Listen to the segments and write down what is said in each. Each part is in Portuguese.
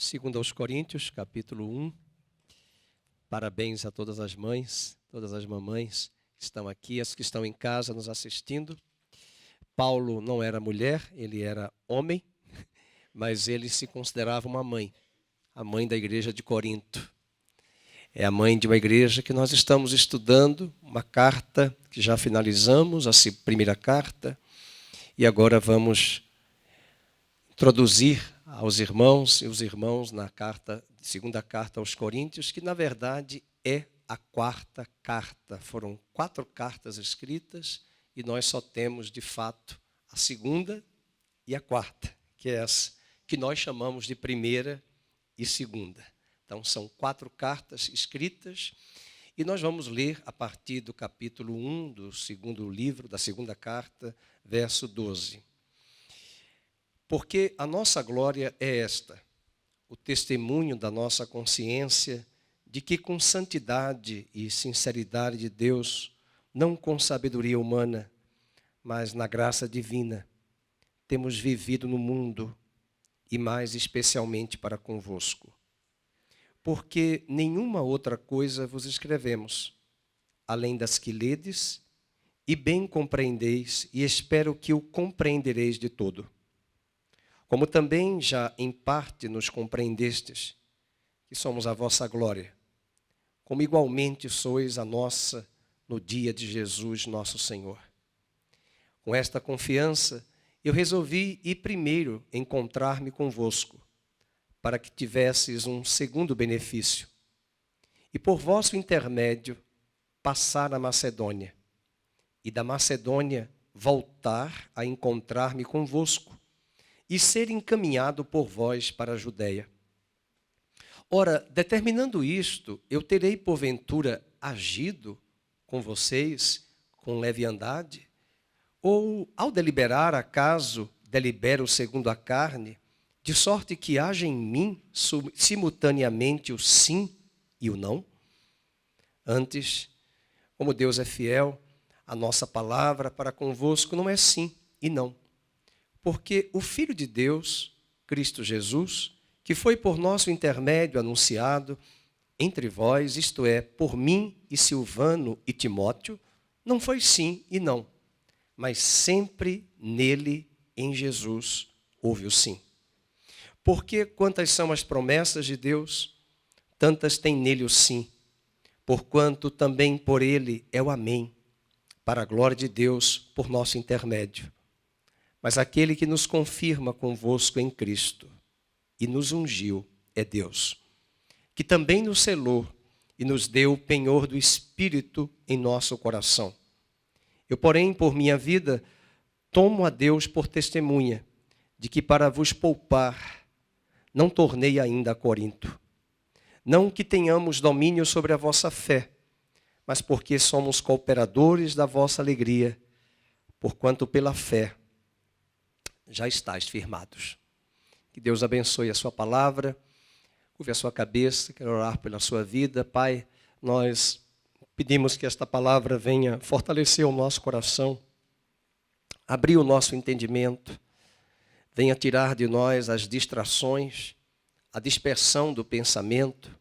Segundo aos Coríntios, capítulo 1. Parabéns a todas as mães, todas as mamães que estão aqui, as que estão em casa nos assistindo. Paulo não era mulher, ele era homem, mas ele se considerava uma mãe, a mãe da igreja de Corinto. É a mãe de uma igreja que nós estamos estudando, uma carta que já finalizamos, a primeira carta, e agora vamos introduzir aos irmãos e os irmãos na segunda carta aos Coríntios, que na verdade é a quarta carta. Foram 4 cartas escritas e nós só temos de fato a segunda e a quarta, que é essa que nós chamamos de primeira e segunda. Então são 4 cartas escritas e nós vamos ler a partir do capítulo 1 do segundo livro, da segunda carta, verso 12. Porque a nossa glória é esta, o testemunho da nossa consciência de que com santidade e sinceridade de Deus, não com sabedoria humana, mas na graça divina, temos vivido no mundo e mais especialmente para convosco. Porque nenhuma outra coisa vos escrevemos, além das que ledes e bem compreendeis, e espero que o compreendereis de todo. Como também já em parte nos compreendestes, que somos a vossa glória, como igualmente sois a nossa no dia de Jesus nosso Senhor. Com esta confiança, eu resolvi ir primeiro encontrar-me convosco, para que tivesses um segundo benefício, e por vosso intermédio passar a Macedônia, e da Macedônia voltar a encontrar-me convosco, e ser encaminhado por vós para a Judeia. Ora, determinando isto, eu terei porventura agido com vocês com leviandade? Ou, ao deliberar, acaso delibero segundo a carne, de sorte que haja em mim simultaneamente o sim e o não? Antes, como Deus é fiel, a nossa palavra para convosco não é sim e não. Porque o Filho de Deus, Cristo Jesus, que foi por nosso intermédio anunciado entre vós, isto é, por mim e Silvano e Timóteo, não foi sim e não, mas sempre nele, em Jesus, houve o sim. Porque quantas são as promessas de Deus, tantas tem nele o sim, porquanto também por ele é o amém, para a glória de Deus por nosso intermédio. Mas aquele que nos confirma convosco em Cristo e nos ungiu é Deus, que também nos selou e nos deu o penhor do Espírito em nosso coração. Eu, porém, por minha vida, tomo a Deus por testemunha de que para vos poupar, não tornei ainda a Corinto. Não que tenhamos domínio sobre a vossa fé, mas porque somos cooperadores da vossa alegria, porquanto pela fé já estáis firmados. Que Deus abençoe a sua palavra, curve a sua cabeça, quero orar pela sua vida. Pai, nós pedimos que esta palavra venha fortalecer o nosso coração, abrir o nosso entendimento, venha tirar de nós as distrações, a dispersão do pensamento,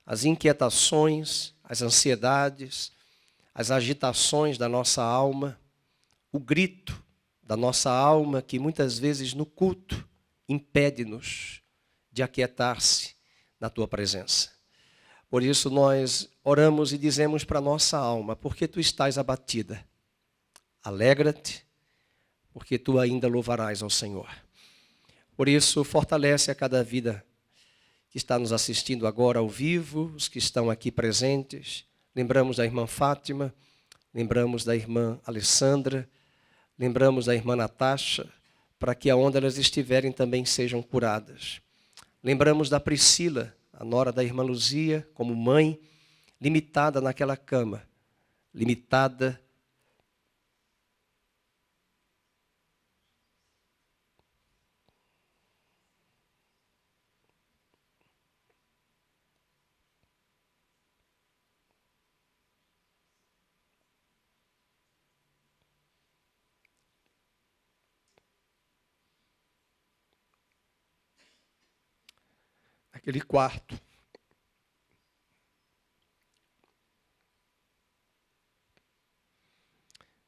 as inquietações, as ansiedades, as agitações da nossa alma, o grito da nossa alma que muitas vezes no culto impede-nos de aquietar-se na tua presença. Por isso nós oramos e dizemos para a nossa alma, porque tu estás abatida, alegra-te, porque tu ainda louvarás ao Senhor. Por isso fortalece a cada vida que está nos assistindo agora ao vivo, os que estão aqui presentes. Lembramos da irmã Fátima, lembramos da irmã Alessandra, lembramos da irmã Natasha, para que aonde elas estiverem também sejam curadas. Lembramos da Priscila, a nora da irmã Luzia, como mãe, limitada naquela cama, limitada aquele quarto.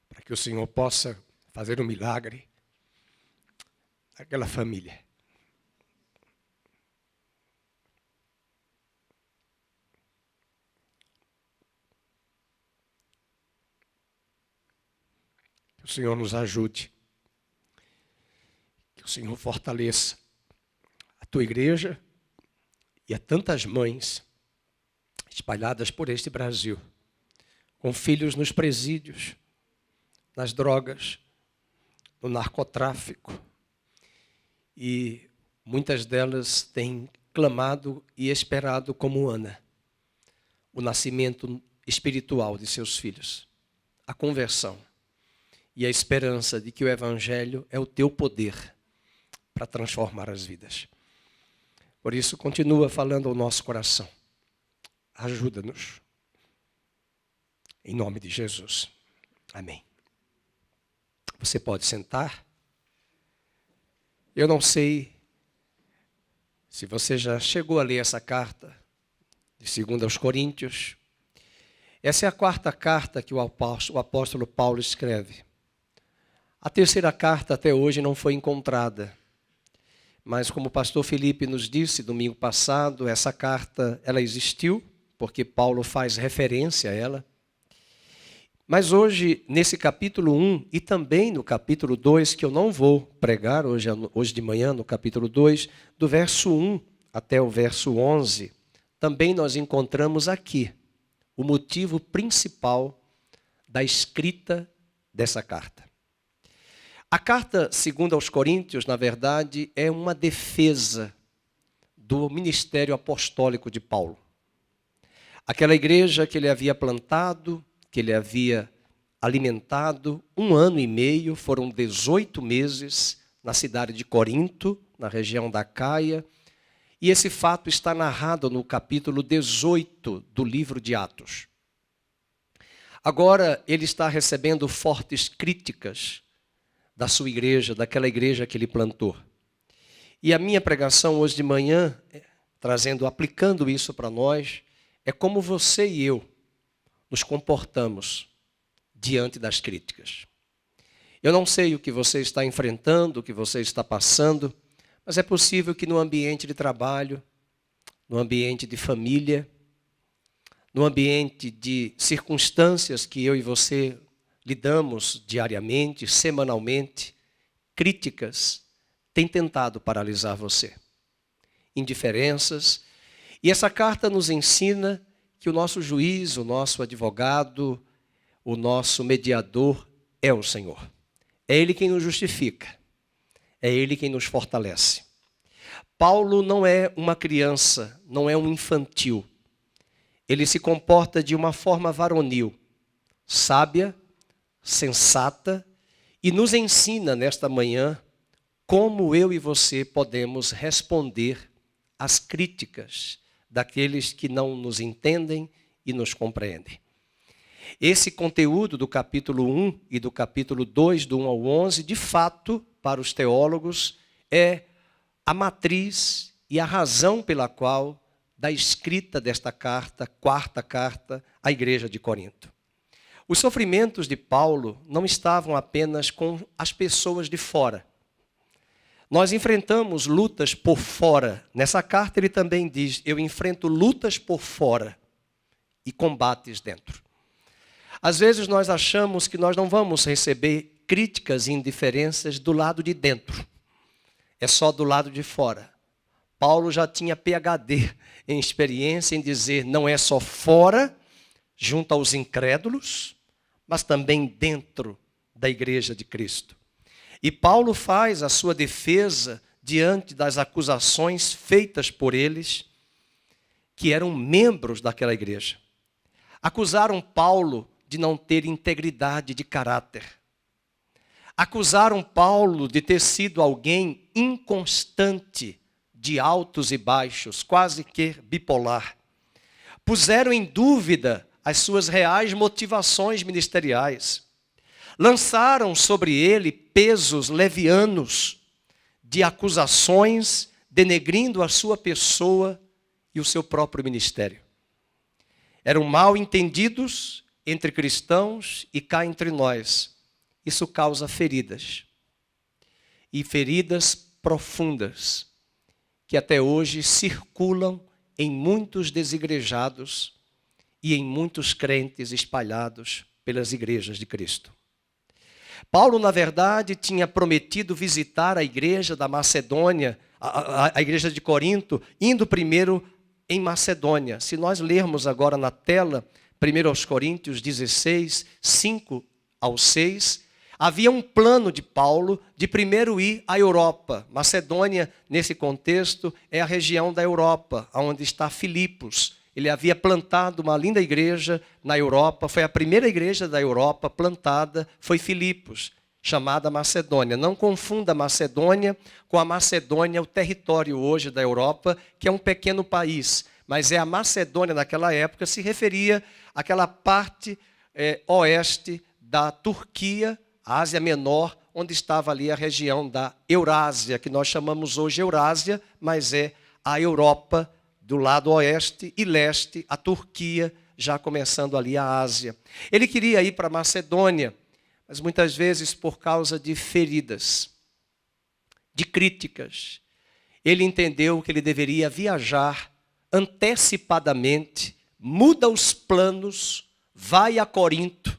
Para que o Senhor possa fazer um milagre naquela família. Que o Senhor nos ajude. Que o Senhor fortaleça a tua igreja e a tantas mães espalhadas por este Brasil, com filhos nos presídios, nas drogas, no narcotráfico. E muitas delas têm clamado e esperado como Ana o nascimento espiritual de seus filhos, a conversão e a esperança de que o Evangelho é o teu poder para transformar as vidas. Por isso, continua falando ao nosso coração. Ajuda-nos. Em nome de Jesus. Amém. Você pode sentar. Eu não sei se você já chegou a ler essa carta de 2 aos Coríntios. Essa é a quarta carta que o apóstolo Paulo escreve. A terceira carta até hoje não foi encontrada. Mas como o pastor Felipe nos disse domingo passado, essa carta ela existiu, porque Paulo faz referência a ela. Mas hoje, nesse capítulo 1 e também no capítulo 2, que eu não vou pregar hoje de manhã, no capítulo 2, do verso 1 até o verso 11, também nós encontramos aqui o motivo principal da escrita dessa carta. A carta 2 aos Coríntios, na verdade, é uma defesa do ministério apostólico de Paulo. Aquela igreja que ele havia plantado, que ele havia alimentado 1 ano e meio, foram 18 meses na cidade de Corinto, na região da Caia, e esse fato está narrado no capítulo 18 do livro de Atos. Agora ele está recebendo fortes críticas da sua igreja, daquela igreja que ele plantou. E a minha pregação hoje de manhã, aplicando isso para nós, é como você e eu nos comportamos diante das críticas. Eu não sei o que você está enfrentando, o que você está passando, mas é possível que no ambiente de trabalho, no ambiente de família, no ambiente de circunstâncias que eu e você lidamos diariamente, semanalmente, críticas têm tentado paralisar você. Indiferenças. E essa carta nos ensina que o nosso juiz, o nosso advogado, o nosso mediador é o Senhor. É Ele quem nos justifica. É Ele quem nos fortalece. Paulo não é uma criança, não é um infantil. Ele se comporta de uma forma varonil, sábia, sensata, e nos ensina nesta manhã como eu e você podemos responder às críticas daqueles que não nos entendem e nos compreendem. Esse conteúdo do capítulo 1 e do capítulo 2, do 1 ao 11, de fato, para os teólogos, é a matriz e a razão pela qual da escrita desta carta, quarta carta, à igreja de Corinto. Os sofrimentos de Paulo não estavam apenas com as pessoas de fora. Nós enfrentamos lutas por fora. Nessa carta ele também diz, eu enfrento lutas por fora e combates dentro. Às vezes nós achamos que nós não vamos receber críticas e indiferenças do lado de dentro. É só do lado de fora. Paulo já tinha PhD em experiência em dizer, não é só fora, junto aos incrédulos, mas também dentro da igreja de Cristo. E Paulo faz a sua defesa diante das acusações feitas por eles, que eram membros daquela igreja. Acusaram Paulo de não ter integridade de caráter. Acusaram Paulo de ter sido alguém inconstante, de altos e baixos, quase que bipolar. Puseram em dúvida as suas reais motivações ministeriais. Lançaram sobre ele pesos levianos de acusações, denegrindo a sua pessoa e o seu próprio ministério. Eram mal entendidos entre cristãos e cá entre nós. Isso causa feridas. E feridas profundas, que até hoje circulam em muitos desigrejados e em muitos crentes espalhados pelas igrejas de Cristo. Paulo, na verdade, tinha prometido visitar a igreja da Macedônia, a igreja de Corinto, indo primeiro em Macedônia. Se nós lermos agora na tela, 1 Coríntios 16, 5 ao 6, havia um plano de Paulo de primeiro ir à Europa. Macedônia, nesse contexto, é a região da Europa, onde está Filipos. Ele havia plantado uma linda igreja na Europa, foi a primeira igreja da Europa plantada, foi Filipos, chamada Macedônia. Não confunda Macedônia com a Macedônia, o território hoje da Europa, que é um pequeno país. Mas é a Macedônia, naquela época, se referia àquela parte oeste da Turquia, Ásia Menor, onde estava ali a região da Eurásia, que nós chamamos hoje Eurásia, mas é a Europa do lado oeste e leste, a Turquia, já começando ali a Ásia. Ele queria ir para a Macedônia, mas muitas vezes por causa de feridas, de críticas, ele entendeu que ele deveria viajar antecipadamente, muda os planos, vai a Corinto,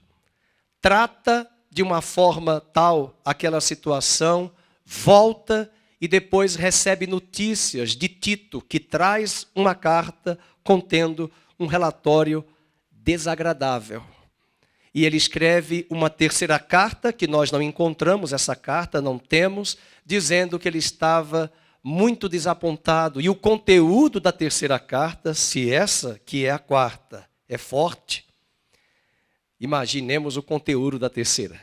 trata de uma forma tal aquela situação, volta e depois recebe notícias de Tito, que traz uma carta contendo um relatório desagradável. E ele escreve uma terceira carta, que nós não encontramos, essa carta não temos, dizendo que ele estava muito desapontado. E o conteúdo da terceira carta, se essa, que é a quarta, é forte, imaginemos o conteúdo da terceira.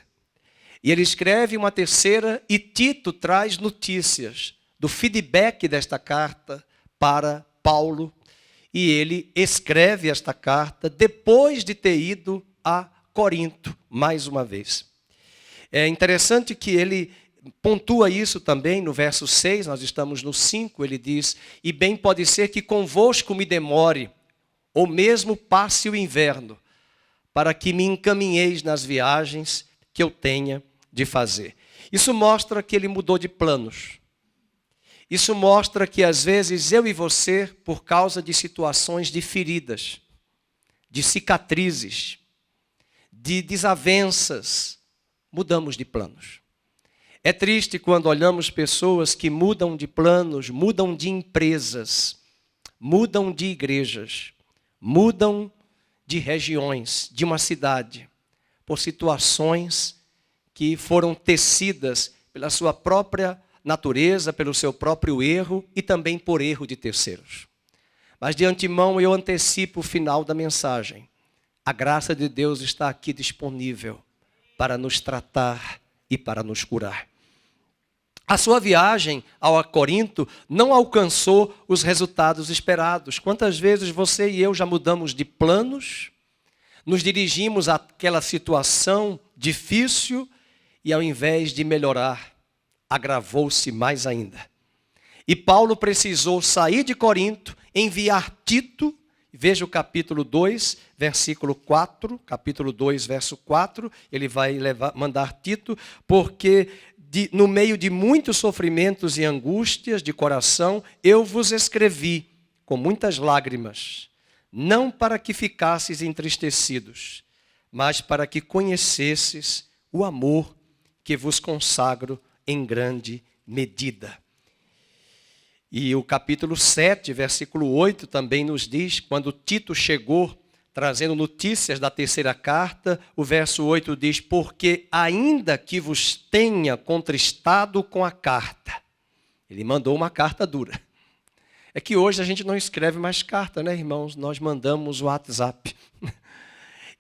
E ele escreve uma terceira e Tito traz notícias do feedback desta carta para Paulo. E ele escreve esta carta depois de ter ido a Corinto, mais uma vez. É interessante que ele pontua isso também no verso 6, nós estamos no 5, ele diz: e bem pode ser que convosco me demore, ou mesmo passe o inverno, para que me encaminheis nas viagens que eu tenha de fazer. Isso mostra que ele mudou de planos. Isso mostra que às vezes eu e você, por causa de situações de feridas, de cicatrizes, de desavenças, mudamos de planos. É triste quando olhamos pessoas que mudam de planos, mudam de empresas, mudam de igrejas, mudam de regiões, de uma cidade, por situações que foram tecidas pela sua própria natureza, pelo seu próprio erro e também por erro de terceiros. Mas de antemão eu antecipo o final da mensagem. A graça de Deus está aqui disponível para nos tratar e para nos curar. A sua viagem ao Corinto não alcançou os resultados esperados. Quantas vezes você e eu já mudamos de planos, nos dirigimos àquela situação difícil e ao invés de melhorar, agravou-se mais ainda. E Paulo precisou sair de Corinto, enviar Tito, veja o capítulo 2, versículo 4, capítulo 2, verso 4, ele vai mandar Tito, porque no meio de muitos sofrimentos e angústias de coração, eu vos escrevi com muitas lágrimas, não para que ficasseis entristecidos, mas para que conhecesses o amor que vos consagro em grande medida. E o capítulo 7, versículo 8, também nos diz, quando Tito chegou, trazendo notícias da terceira carta, o verso 8 diz: porque ainda que vos tenha contristado com a carta. Ele mandou uma carta dura. É que hoje a gente não escreve mais carta, né, irmãos? Nós mandamos o WhatsApp.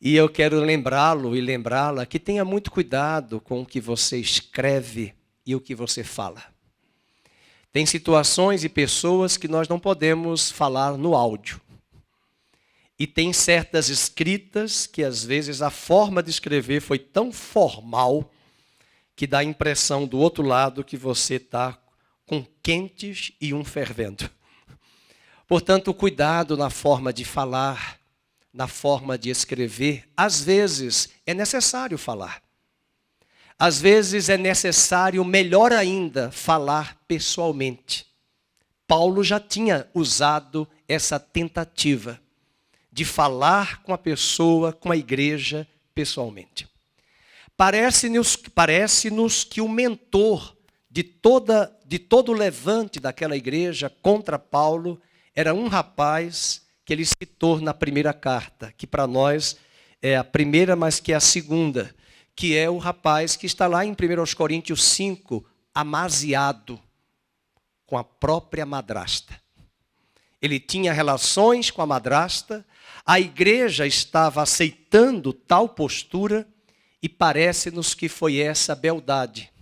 E eu quero lembrá-lo e lembrá-la que tenha muito cuidado com o que você escreve e o que você fala. Tem situações e pessoas que nós não podemos falar no áudio. E tem certas escritas que às vezes a forma de escrever foi tão formal que dá a impressão do outro lado que você está com quentes e um fervendo. Portanto, cuidado na forma de falar, na forma de escrever. Às vezes é necessário falar. Às vezes é necessário, melhor ainda, falar pessoalmente. Paulo já tinha usado essa tentativa de falar com a pessoa, com a igreja, pessoalmente. Parece-nos que o mentor de todo o levante daquela igreja contra Paulo era um rapaz que ele citou na primeira carta, que para nós é a primeira, mas que é a segunda, que é o rapaz que está lá em 1 Coríntios 5, amaziado com a própria madrasta. Ele tinha relações com a madrasta, a igreja estava aceitando tal postura e parece-nos que foi essa beldade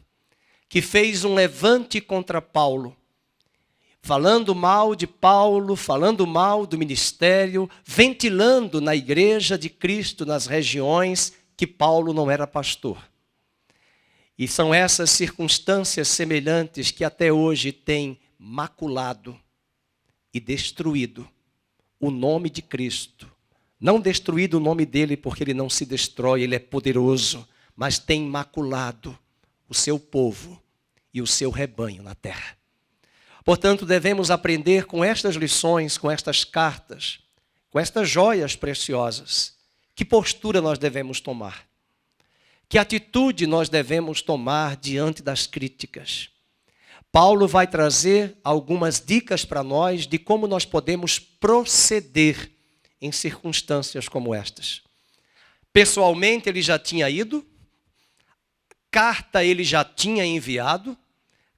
que fez um levante contra Paulo, falando mal de Paulo, falando mal do ministério, ventilando na igreja de Cristo nas regiões que Paulo não era pastor. E são essas circunstâncias semelhantes que até hoje têm maculado e destruído o nome de Cristo. Não destruído o nome dele porque ele não se destrói, ele é poderoso, mas tem maculado o seu povo e o seu rebanho na terra. Portanto, devemos aprender com estas lições, com estas cartas, com estas joias preciosas. Que postura nós devemos tomar? Que atitude nós devemos tomar diante das críticas? Paulo vai trazer algumas dicas para nós de como nós podemos proceder em circunstâncias como estas. Pessoalmente, ele já tinha ido, carta ele já tinha enviado,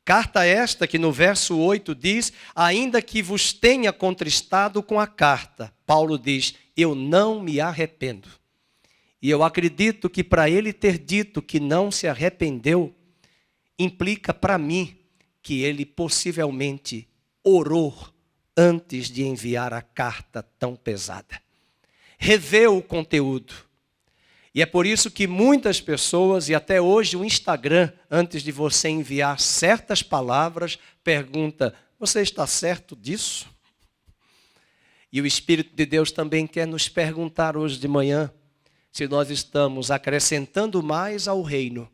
carta esta que no verso 8 diz, ainda que vos tenha contristado com a carta, Paulo diz, eu não me arrependo. E eu acredito que para ele ter dito que não se arrependeu, implica para mim que ele possivelmente orou antes de enviar a carta tão pesada. Reveu o conteúdo. E é por isso que muitas pessoas, e até hoje o Instagram, antes de você enviar certas palavras, pergunta, você está certo disso? E o Espírito de Deus também quer nos perguntar hoje de manhã, se nós estamos acrescentando mais ao reino,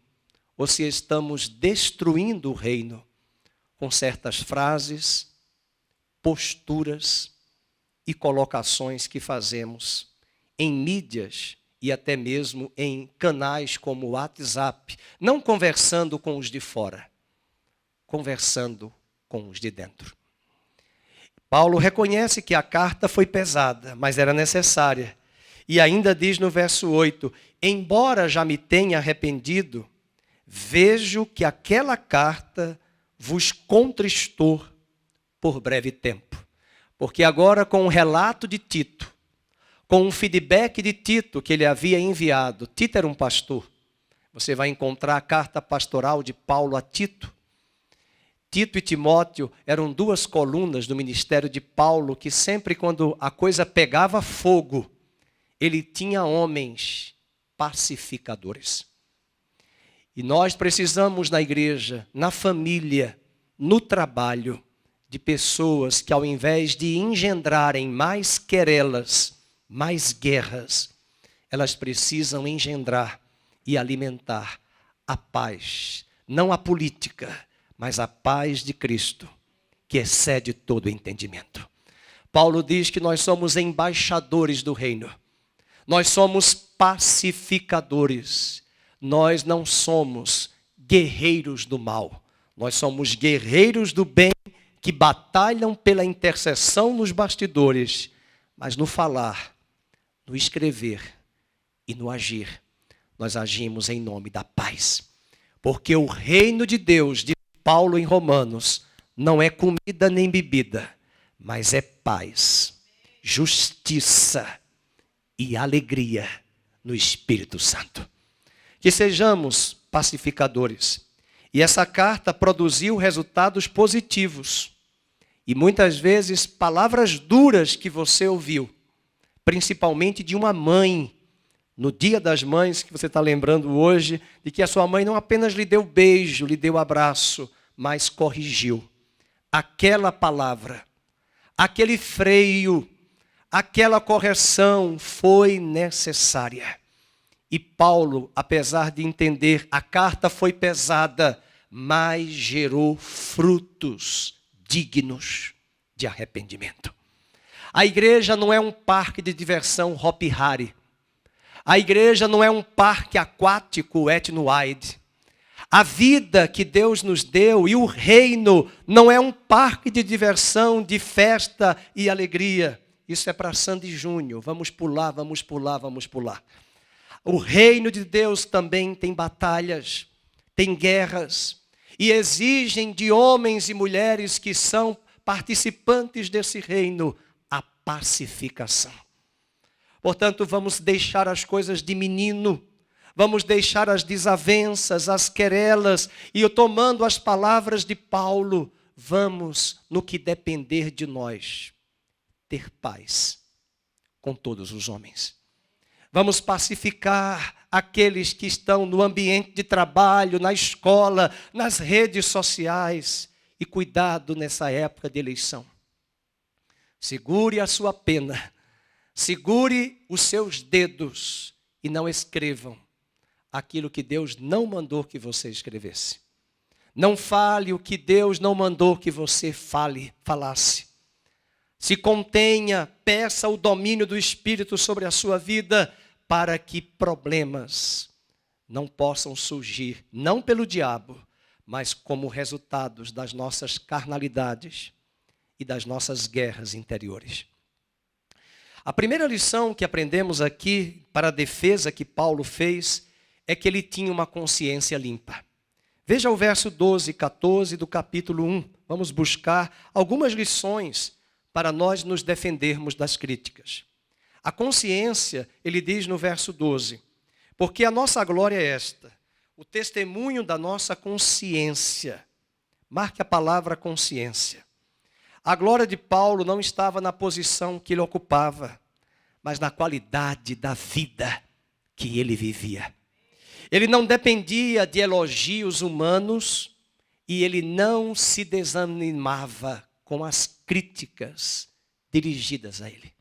ou se estamos destruindo o reino com certas frases, posturas e colocações que fazemos em mídias e até mesmo em canais como o WhatsApp, não conversando com os de fora, conversando com os de dentro. Paulo reconhece que a carta foi pesada, mas era necessária. E ainda diz no verso 8, embora já me tenha arrependido, vejo que aquela carta vos contristou por breve tempo. Porque agora com o relato de Tito, com o feedback de Tito que ele havia enviado, Tito era um pastor, você vai encontrar a carta pastoral de Paulo a Tito. Tito e Timóteo eram duas colunas do ministério de Paulo, que sempre quando a coisa pegava fogo, ele tinha homens pacificadores. E nós precisamos na igreja, na família, no trabalho, de pessoas que ao invés de engendrarem mais querelas, mais guerras, elas precisam engendrar e alimentar a paz, não a política, mas a paz de Cristo, que excede todo entendimento. Paulo diz que nós somos embaixadores do reino. Nós somos pacificadores. Nós não somos guerreiros do mal. Nós somos guerreiros do bem que batalham pela intercessão nos bastidores, mas no falar, no escrever e no agir, nós agimos em nome da paz. Porque o reino de Deus, de Paulo em Romanos, não é comida nem bebida, mas é paz, justiça e alegria no Espírito Santo. Que sejamos pacificadores. E essa carta produziu resultados positivos. E muitas vezes palavras duras que você ouviu, principalmente de uma mãe, no Dia das Mães, que você está lembrando hoje, de que a sua mãe não apenas lhe deu beijo, lhe deu abraço, mas corrigiu. aquela palavra, aquele freio, aquela correção foi necessária. E Paulo, apesar de entender, a carta foi pesada, mas gerou frutos dignos de arrependimento. A igreja não é um parque de diversão Hopi Hari. A igreja não é um parque aquático Etno-Wide. A vida que Deus nos deu e o reino não é um parque de diversão, de festa e alegria. Isso é para Sandy Júnior. Vamos pular, vamos pular, vamos pular. O reino de Deus também tem batalhas, tem guerras e exigem de homens e mulheres que são participantes desse reino a pacificação. Portanto, vamos deixar as coisas de menino, vamos deixar as desavenças, as querelas, e eu tomando as palavras de Paulo, vamos, no que depender de nós, ter paz com todos os homens. Vamos pacificar aqueles que estão no ambiente de trabalho, na escola, nas redes sociais. E cuidado nessa época de eleição. Segure a sua pena, segure os seus dedos e não escrevam aquilo que Deus não mandou que você escrevesse. Não fale o que Deus não mandou que você falasse. Se contenha, peça o domínio do Espírito sobre a sua vida para que problemas não possam surgir, não pelo diabo, mas como resultados das nossas carnalidades e das nossas guerras interiores. A primeira lição que aprendemos aqui para a defesa que Paulo fez é que ele tinha uma consciência limpa. Veja o verso 12 e 14 do capítulo 1. Vamos buscar algumas lições para nós nos defendermos das críticas. A consciência, ele diz no verso 12, porque a nossa glória é esta, o testemunho da nossa consciência. Marque a palavra consciência. A glória de Paulo não estava na posição que ele ocupava, mas na qualidade da vida que ele vivia. Ele não dependia de elogios humanos e ele não se desanimava com as críticas dirigidas a ele.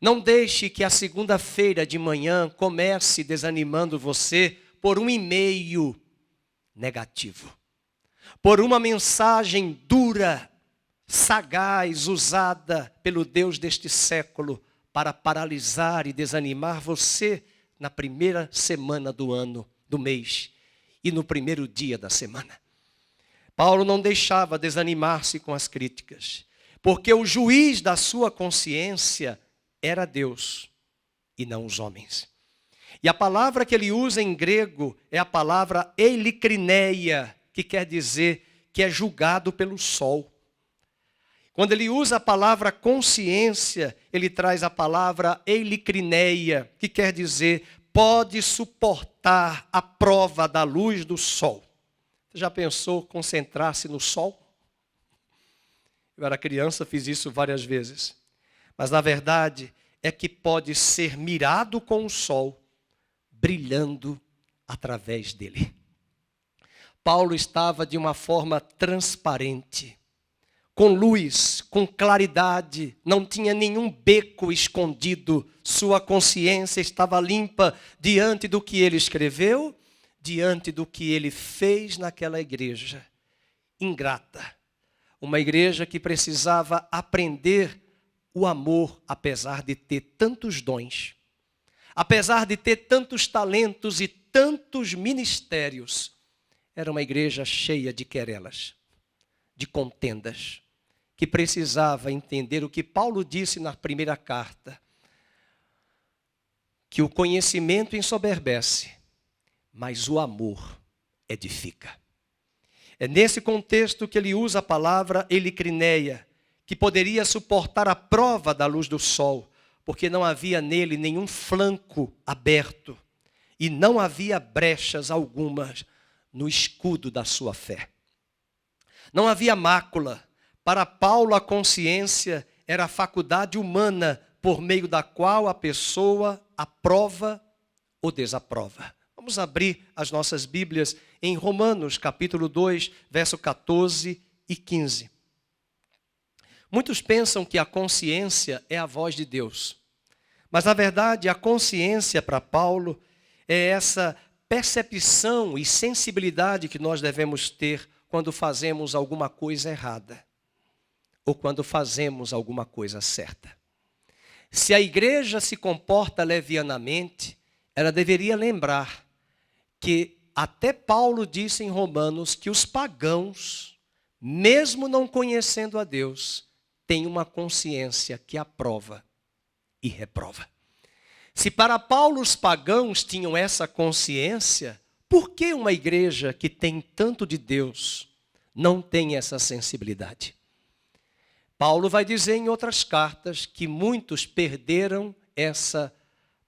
Não deixe que a segunda-feira de manhã comece desanimando você por um e-mail negativo, por uma mensagem dura, sagaz, usada pelo Deus deste século para paralisar e desanimar você na primeira semana do ano, do mês e no primeiro dia da semana. Paulo não deixava desanimar-se com as críticas, porque o juiz da sua consciência era Deus e não os homens. E a palavra que ele usa em grego é a palavra elikrineia, que quer dizer que é julgado pelo sol. Quando ele usa a palavra consciência, ele traz a palavra elikrineia, que quer dizer pode suportar a prova da luz do sol. Você já pensou concentrar-se no sol? Eu era criança, fiz isso várias vezes. Mas na verdade é que pode ser mirado com o sol, brilhando através dele. Paulo estava de uma forma transparente, com luz, com claridade, não tinha nenhum beco escondido, sua consciência estava limpa diante do que ele escreveu, diante do que ele fez naquela igreja ingrata. Uma igreja que precisava aprender o amor, apesar de ter tantos dons, apesar de ter tantos talentos e tantos ministérios, era uma igreja cheia de querelas, de contendas, que precisava entender o que Paulo disse na primeira carta, que o conhecimento ensoberbece, mas o amor edifica. É nesse contexto que ele usa a palavra elikrineia, que poderia suportar a prova da luz do sol, porque não havia nele nenhum flanco aberto e não havia brechas algumas no escudo da sua fé. Não havia mácula. Para Paulo, a consciência era a faculdade humana por meio da qual a pessoa aprova ou desaprova. Vamos abrir as nossas Bíblias em Romanos, capítulo 2, verso 14 e 15. Muitos pensam que a consciência é a voz de Deus. Mas, na verdade, a consciência para Paulo é essa percepção e sensibilidade que nós devemos ter quando fazemos alguma coisa errada ou quando fazemos alguma coisa certa. Se a igreja se comporta levianamente, ela deveria lembrar que até Paulo disse em Romanos que os pagãos, mesmo não conhecendo a Deus, têm uma consciência que aprova e reprova. Se para Paulo os pagãos tinham essa consciência, por que uma igreja que tem tanto de Deus não tem essa sensibilidade? Paulo vai dizer em outras cartas que muitos perderam essa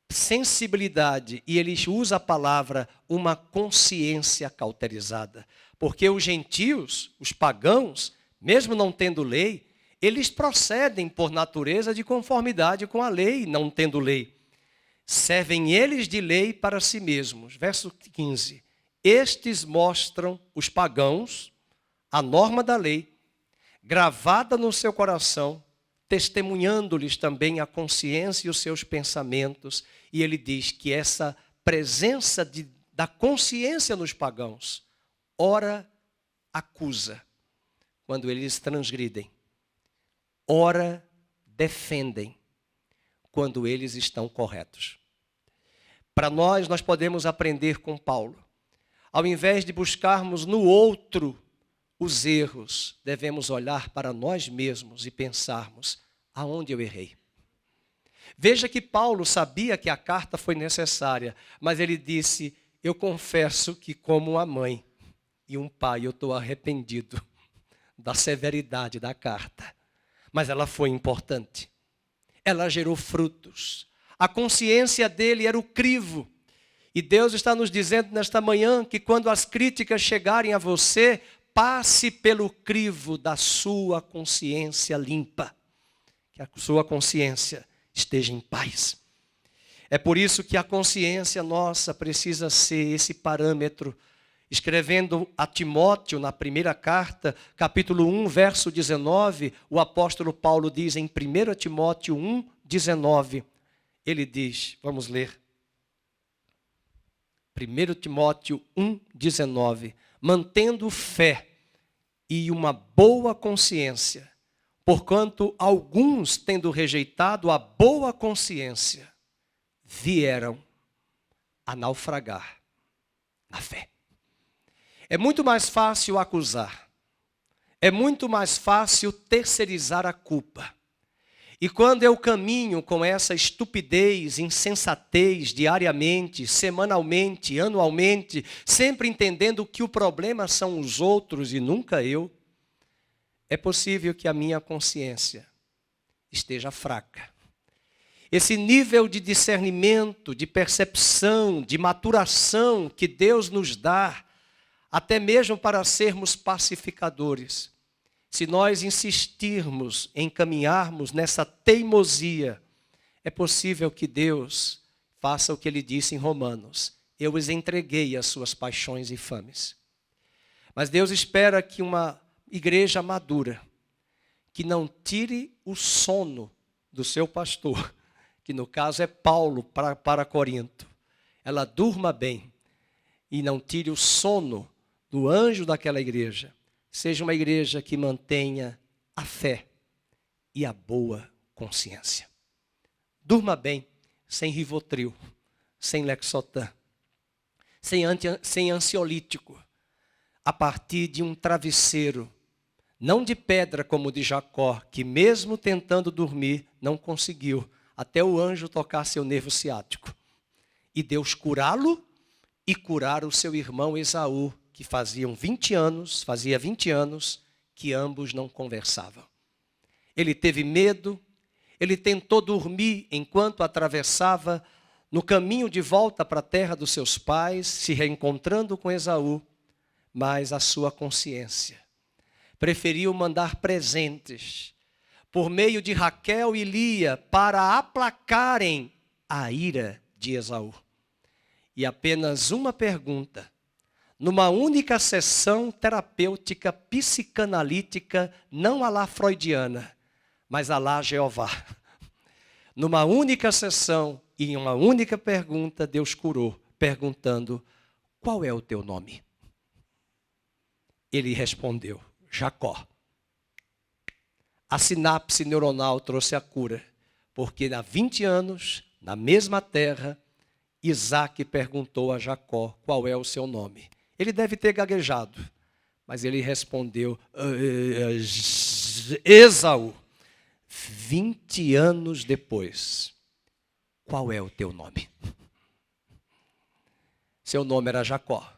sensibilidade e ele usa a palavra uma consciência cauterizada. Porque os gentios, os pagãos, mesmo não tendo lei, eles procedem por natureza de conformidade com a lei, não tendo lei. Servem eles de lei para si mesmos. Verso 15. Estes mostram os pagãos a norma da lei, gravada no seu coração, testemunhando-lhes também a consciência e os seus pensamentos. E ele diz que essa presença da consciência nos pagãos, ora acusa, quando eles transgridem, ora defendem, quando eles estão corretos. Para nós podemos aprender com Paulo. Ao invés de buscarmos no outro os erros, devemos olhar para nós mesmos e pensarmos, aonde eu errei? Veja que Paulo sabia que a carta foi necessária, mas ele disse, eu confesso que como uma mãe e um pai, eu estou arrependido da severidade da carta. Mas ela foi importante. Ela gerou frutos. A consciência dele era o crivo. E Deus está nos dizendo nesta manhã que quando as críticas chegarem a você, passe pelo crivo da sua consciência limpa. Que a sua consciência esteja em paz. É por isso que a consciência nossa precisa ser esse parâmetro. Escrevendo a Timóteo na primeira carta, capítulo 1, verso 19, o apóstolo Paulo diz em 1 Timóteo 1, 19, ele diz, vamos ler. 1 Timóteo 1, 19, mantendo fé e uma boa consciência, porquanto alguns, tendo rejeitado a boa consciência, vieram a naufragar na fé. É muito mais fácil acusar. É muito mais fácil terceirizar a culpa. E quando eu caminho com essa estupidez, insensatez, diariamente, semanalmente, anualmente, sempre entendendo que o problema são os outros e nunca eu, é possível que a minha consciência esteja fraca. Esse nível de discernimento, de percepção, de maturação que Deus nos dá, até mesmo para sermos pacificadores. Se nós insistirmos em caminharmos nessa teimosia, é possível que Deus faça o que ele disse em Romanos. Eu os entreguei às suas paixões infames. Mas Deus espera que uma igreja madura, que não tire o sono do seu pastor, que no caso é Paulo para Corinto, ela durma bem e não tire o sono do anjo daquela igreja, seja uma igreja que mantenha a fé e a boa consciência. Durma bem, sem Rivotril, sem Lexotan, sem ansiolítico, a partir de um travesseiro, não de pedra como o de Jacó, que mesmo tentando dormir, não conseguiu, até o anjo tocar seu nervo ciático. E Deus curá-lo e curar o seu irmão Esaú, que fazia 20 anos que ambos não conversavam. Ele teve medo, ele tentou dormir enquanto atravessava no caminho de volta para a terra dos seus pais, se reencontrando com Esaú, mas a sua consciência preferiu mandar presentes por meio de Raquel e Lia para aplacarem a ira de Esaú. E apenas uma pergunta, numa única sessão terapêutica psicanalítica, não à la freudiana, mas Alá Jeová. Numa única sessão e em uma única pergunta, Deus curou, perguntando: qual é o teu nome? Ele respondeu: Jacó. A sinapse neuronal trouxe a cura, porque há 20 anos, na mesma terra, Isaac perguntou a Jacó qual é o seu nome. Ele deve ter gaguejado, mas ele respondeu: Esaú. 20 anos depois, qual é o teu nome? Seu nome era Jacó.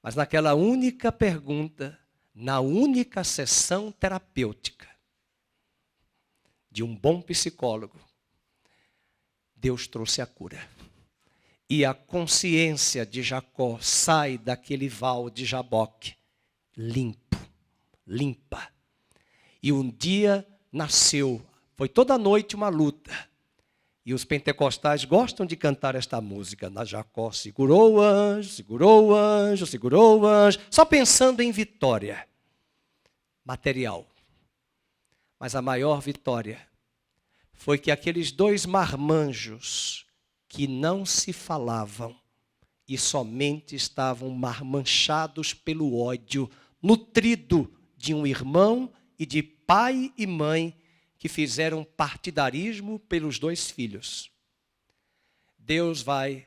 Mas naquela única pergunta, na única sessão terapêutica de um bom psicólogo, Deus trouxe a cura. E a consciência de Jacó sai daquele val de Jaboque limpa. E um dia nasceu, foi toda noite uma luta. E os pentecostais gostam de cantar esta música. Na Jacó segurou o anjo, segurou o anjo, segurou o anjo. Só pensando em vitória material. Mas a maior vitória foi que aqueles 2 marmanjos que não se falavam e somente estavam marmanchados pelo ódio, nutrido de um irmão e de pai e mãe que fizeram partidarismo pelos 2 filhos. Deus vai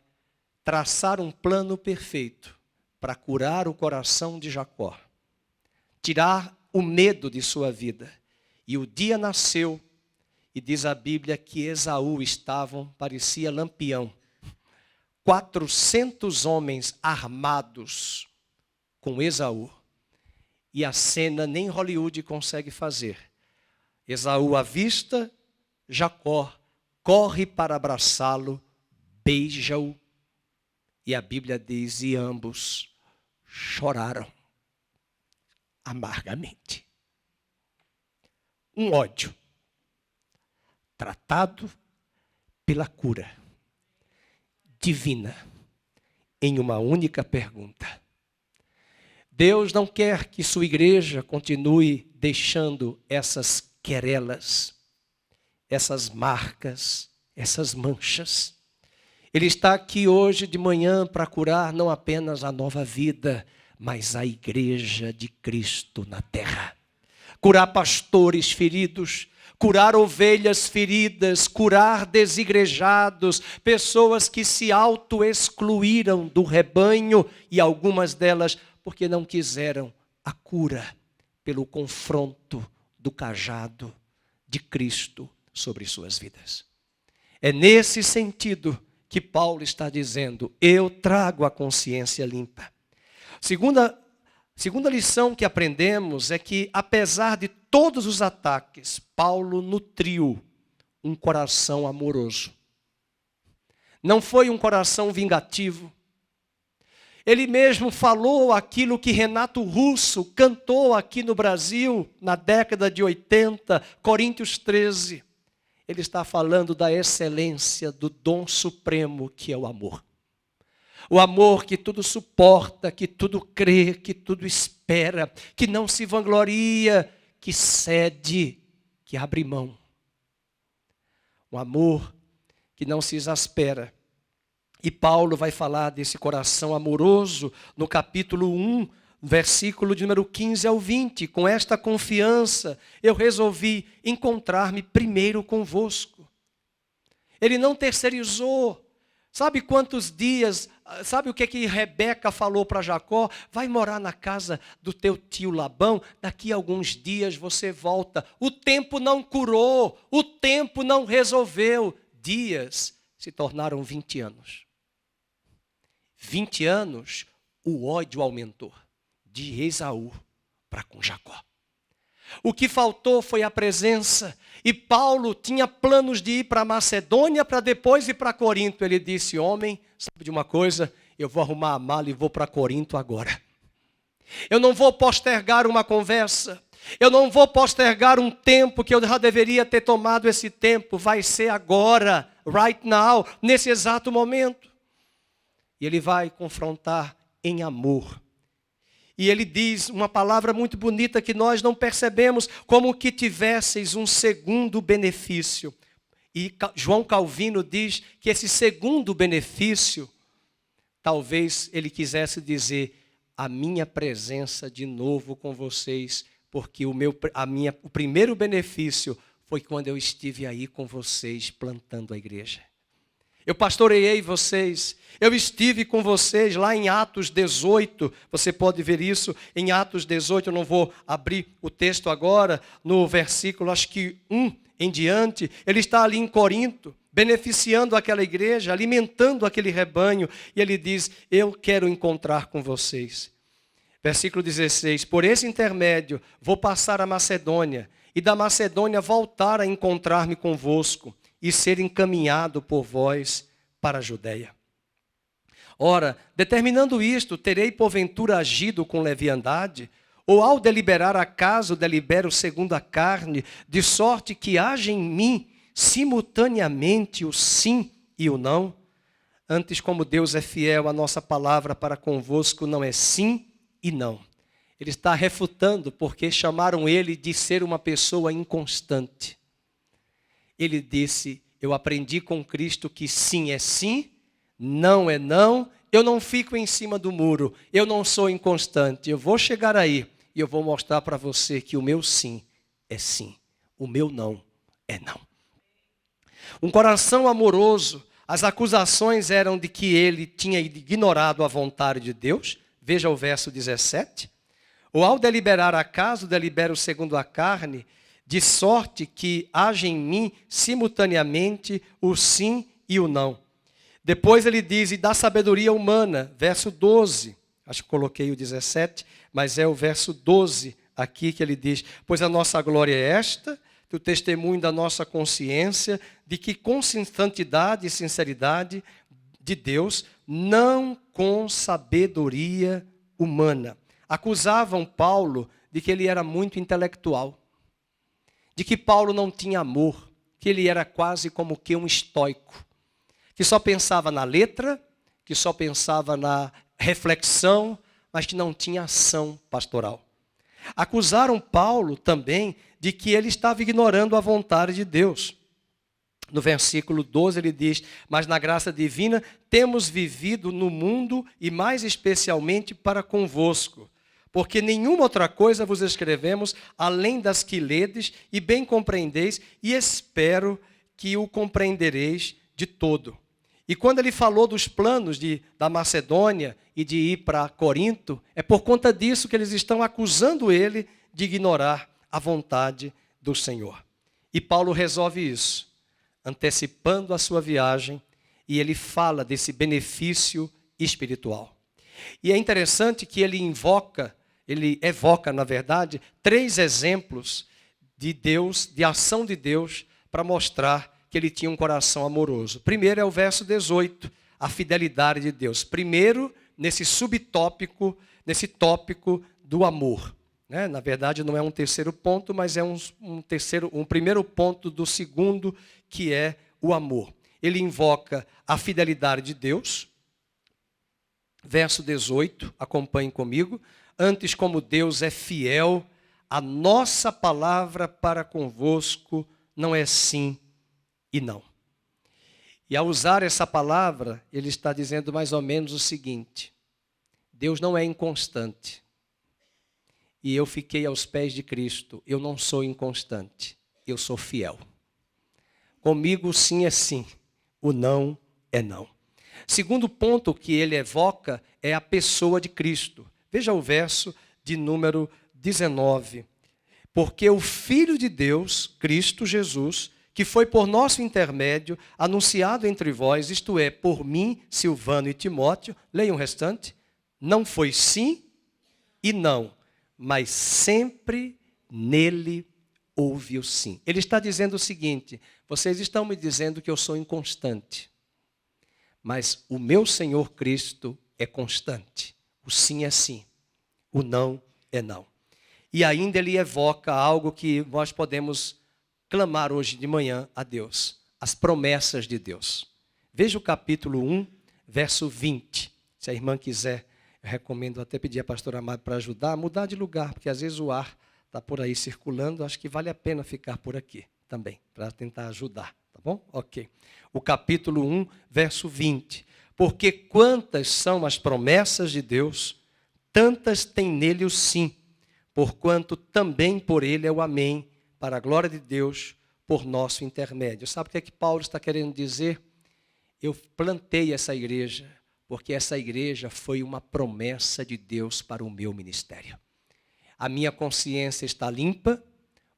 traçar um plano perfeito para curar o coração de Jacó, tirar o medo de sua vida. E o dia nasceu, e diz a Bíblia que Esaú parecia Lampião. 400 homens armados com Esaú. E a cena nem Hollywood consegue fazer. Esaú avista Jacó, corre para abraçá-lo, beija-o. E a Bíblia diz, e ambos choraram amargamente. Um ódio tratado pela cura divina em uma única pergunta. Deus não quer que sua igreja continue deixando essas querelas, essas marcas, essas manchas. Ele está aqui hoje de manhã para curar não apenas a nova vida, mas a igreja de Cristo na terra. Curar pastores feridos, curar ovelhas feridas, curar desigrejados, pessoas que se auto-excluíram do rebanho e algumas delas porque não quiseram a cura pelo confronto do cajado de Cristo sobre suas vidas. É nesse sentido que Paulo está dizendo, eu trago a consciência limpa. Segunda lição que aprendemos é que, apesar de todos os ataques, Paulo nutriu um coração amoroso. Não foi um coração vingativo. Ele mesmo falou aquilo que Renato Russo cantou aqui no Brasil, na década de 80, Coríntios 13. Ele está falando da excelência do dom supremo que é o amor. O amor que tudo suporta, que tudo crê, que tudo espera, que não se vangloria, que cede, que abre mão. Um amor que não se exaspera. E Paulo vai falar desse coração amoroso no capítulo 1, versículo de número 15 ao 20. Com esta confiança, eu resolvi encontrar-me primeiro convosco. Ele não terceirizou. Sabe quantos dias, sabe o que Rebeca falou para Jacó? Vai morar na casa do teu tio Labão, daqui a alguns dias você volta. O tempo não curou, o tempo não resolveu. Dias se tornaram 20 anos. 20 anos, o ódio aumentou, de Esaú para com Jacó. O que faltou foi a presença. E Paulo tinha planos de ir para Macedônia, para depois ir para Corinto. Ele disse, homem, sabe de uma coisa? Eu vou arrumar a mala e vou para Corinto agora. Eu não vou postergar uma conversa. Eu não vou postergar um tempo que eu já deveria ter tomado esse tempo. Vai ser agora, right now, nesse exato momento. E ele vai confrontar em amor. E ele diz uma palavra muito bonita que nós não percebemos, como que tivesseis um segundo benefício. E João Calvino diz que esse segundo benefício, talvez ele quisesse dizer a minha presença de novo com vocês, porque o primeiro benefício foi quando eu estive aí com vocês plantando a igreja. Eu pastoreei vocês, eu estive com vocês lá em Atos 18, você pode ver isso em Atos 18, eu não vou abrir o texto agora, no versículo, acho que 1 em diante, ele está ali em Corinto, beneficiando aquela igreja, alimentando aquele rebanho, e ele diz, eu quero encontrar com vocês. Versículo 16, por esse intermédio vou passar a Macedônia, e da Macedônia voltar a encontrar-me convosco, e ser encaminhado por vós para a Judeia. Ora, determinando isto, terei porventura agido com leviandade? Ou ao deliberar acaso delibero segundo a carne, de sorte que haja em mim simultaneamente o sim e o não? Antes, como Deus é fiel, a nossa palavra para convosco não é sim e não. Ele está refutando porque chamaram ele de ser uma pessoa inconstante. Ele disse, eu aprendi com Cristo que sim é sim, não é não, eu não fico em cima do muro, eu não sou inconstante, eu vou chegar aí e eu vou mostrar para você que o meu sim é sim, o meu não é não. Um coração amoroso, as acusações eram de que ele tinha ignorado a vontade de Deus, veja o verso 17, ou ao deliberar acaso, delibero segundo a carne, de sorte que haja em mim simultaneamente o sim e o não. Depois ele diz, e da sabedoria humana, verso 12, acho que coloquei o 17, mas é o verso 12 aqui que ele diz, pois a nossa glória é esta, o testemunho da nossa consciência, de que com santidade e sinceridade de Deus, não com sabedoria humana. Acusavam Paulo de que ele era muito intelectual, de que Paulo não tinha amor, que ele era quase como que um estoico, que só pensava na letra, que só pensava na reflexão, mas que não tinha ação pastoral. Acusaram Paulo também de que ele estava ignorando a vontade de Deus. No versículo 12 ele diz, mas na graça divina temos vivido no mundo e mais especialmente para convosco, porque nenhuma outra coisa vos escrevemos, além das que ledes e bem compreendeis, e espero que o compreendereis de todo. E quando ele falou dos planos da Macedônia e de ir para Corinto, é por conta disso que eles estão acusando ele de ignorar a vontade do Senhor. E Paulo resolve isso, antecipando a sua viagem, e ele fala desse benefício espiritual. E é interessante que ele evoca, na verdade, 3 exemplos de Deus, de ação de Deus, para mostrar que ele tinha um coração amoroso. Primeiro é o verso 18, a fidelidade de Deus. Primeiro, nesse subtópico, nesse tópico do amor. Na verdade, não é um terceiro ponto, mas é um primeiro ponto do segundo, que é o amor. Ele invoca a fidelidade de Deus. Verso 18, acompanhem comigo. Antes, como Deus é fiel, a nossa palavra para convosco não é sim e não. E ao usar essa palavra, ele está dizendo mais ou menos o seguinte: Deus não é inconstante. E eu fiquei aos pés de Cristo. Eu não sou inconstante, eu sou fiel. Comigo o sim é sim, o não é não. Segundo ponto que ele evoca é a pessoa de Cristo. Veja o verso de número 19. Porque o Filho de Deus, Cristo Jesus, que foi por nosso intermédio anunciado entre vós, isto é, por mim, Silvano e Timóteo, leiam o restante, não foi sim e não, mas sempre nele houve o sim. Ele está dizendo o seguinte: vocês estão me dizendo que eu sou inconstante, mas o meu Senhor Cristo é constante. O sim é sim, o não é não. E ainda ele evoca algo que nós podemos clamar hoje de manhã a Deus: as promessas de Deus. Veja o capítulo 1, verso 20. Se a irmã quiser Eu recomendo até pedir a pastora Amado para ajudar a mudar de lugar, porque às vezes o ar está por aí circulando, acho que vale a pena ficar por aqui também, para tentar ajudar, tá bom? Ok. O capítulo 1, verso 20. Porque quantas são as promessas de Deus, tantas tem nele o sim, porquanto também por ele é o amém, para a glória de Deus, por nosso intermédio. Sabe o que é que Paulo está querendo dizer? Eu plantei essa igreja, porque essa igreja foi uma promessa de Deus para o meu ministério. A minha consciência está limpa,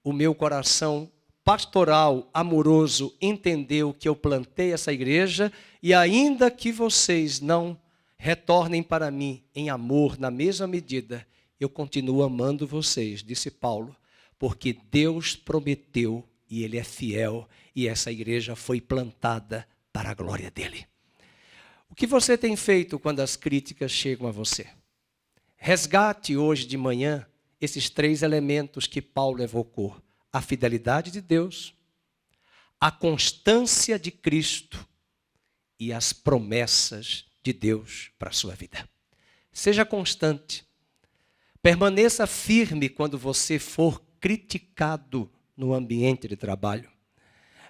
o meu coração pastoral, amoroso, entendeu que eu plantei essa igreja, e ainda que vocês não retornem para mim em amor na mesma medida, eu continuo amando vocês, disse Paulo, porque Deus prometeu e Ele é fiel, e essa igreja foi plantada para a glória dEle. O que você tem feito quando as críticas chegam a você? Resgate hoje de manhã esses 3 elementos que Paulo evocou: a fidelidade de Deus, a constância de Cristo e as promessas de Deus para a sua vida. Seja constante. Permaneça firme quando você for criticado no ambiente de trabalho.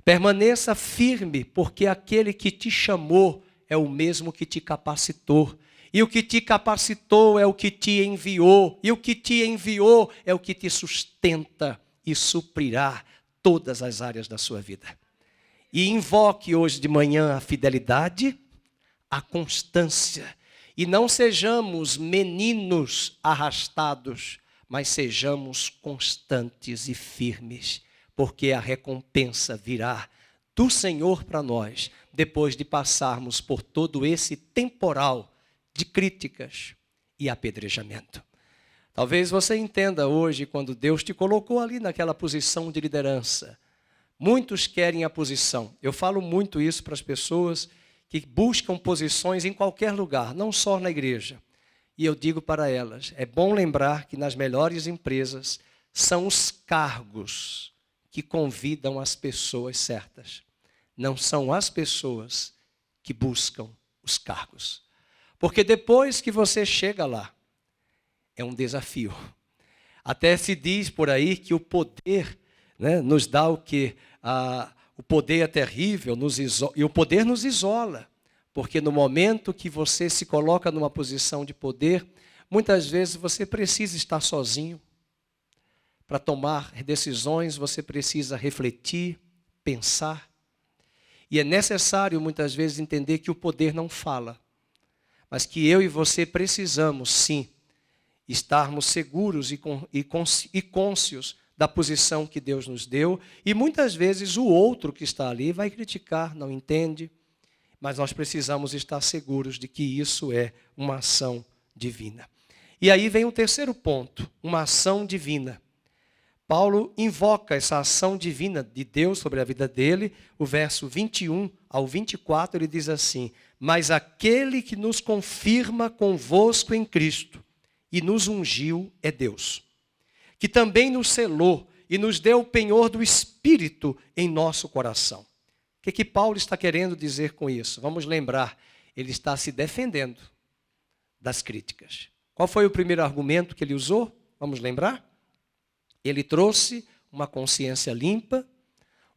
Permaneça firme, porque aquele que te chamou é o mesmo que te capacitou. E o que te capacitou é o que te enviou. E o que te enviou é o que te sustenta e suprirá todas as áreas da sua vida. E invoque hoje de manhã a fidelidade, a constância. E não sejamos meninos arrastados, mas sejamos constantes e firmes, porque a recompensa virá do Senhor para nós, depois de passarmos por todo esse temporal de críticas e apedrejamento. Talvez você entenda hoje, quando Deus te colocou ali naquela posição de liderança. Muitos querem a posição. Eu falo muito isso para as pessoas que buscam posições em qualquer lugar, não só na igreja. E eu digo para elas, é bom lembrar que nas melhores empresas são os cargos que convidam as pessoas certas. Não são as pessoas que buscam os cargos. Porque depois que você chega lá, é um desafio. Até se diz por aí que o poder, né, nos dá o quê? O poder é terrível e o poder nos isola. Porque no momento que você se coloca numa posição de poder, muitas vezes você precisa estar sozinho. Para tomar decisões, você precisa refletir, pensar. E é necessário, muitas vezes, entender que o poder não fala. Mas que eu e você precisamos, sim, estarmos seguros e cônscios da posição que Deus nos deu. E muitas vezes o outro que está ali vai criticar, não entende. Mas nós precisamos estar seguros de que isso é uma ação divina. E aí vem o terceiro ponto, uma ação divina. Paulo invoca essa ação divina de Deus sobre a vida dele. O verso 21 ao 24, ele diz assim: mas aquele que nos confirma convosco em Cristo e nos ungiu é Deus, que também nos selou e nos deu o penhor do Espírito em nosso coração. O que Paulo está querendo dizer com isso? Vamos lembrar, ele está se defendendo das críticas. Qual foi o primeiro argumento que ele usou? Vamos lembrar? Ele trouxe uma consciência limpa,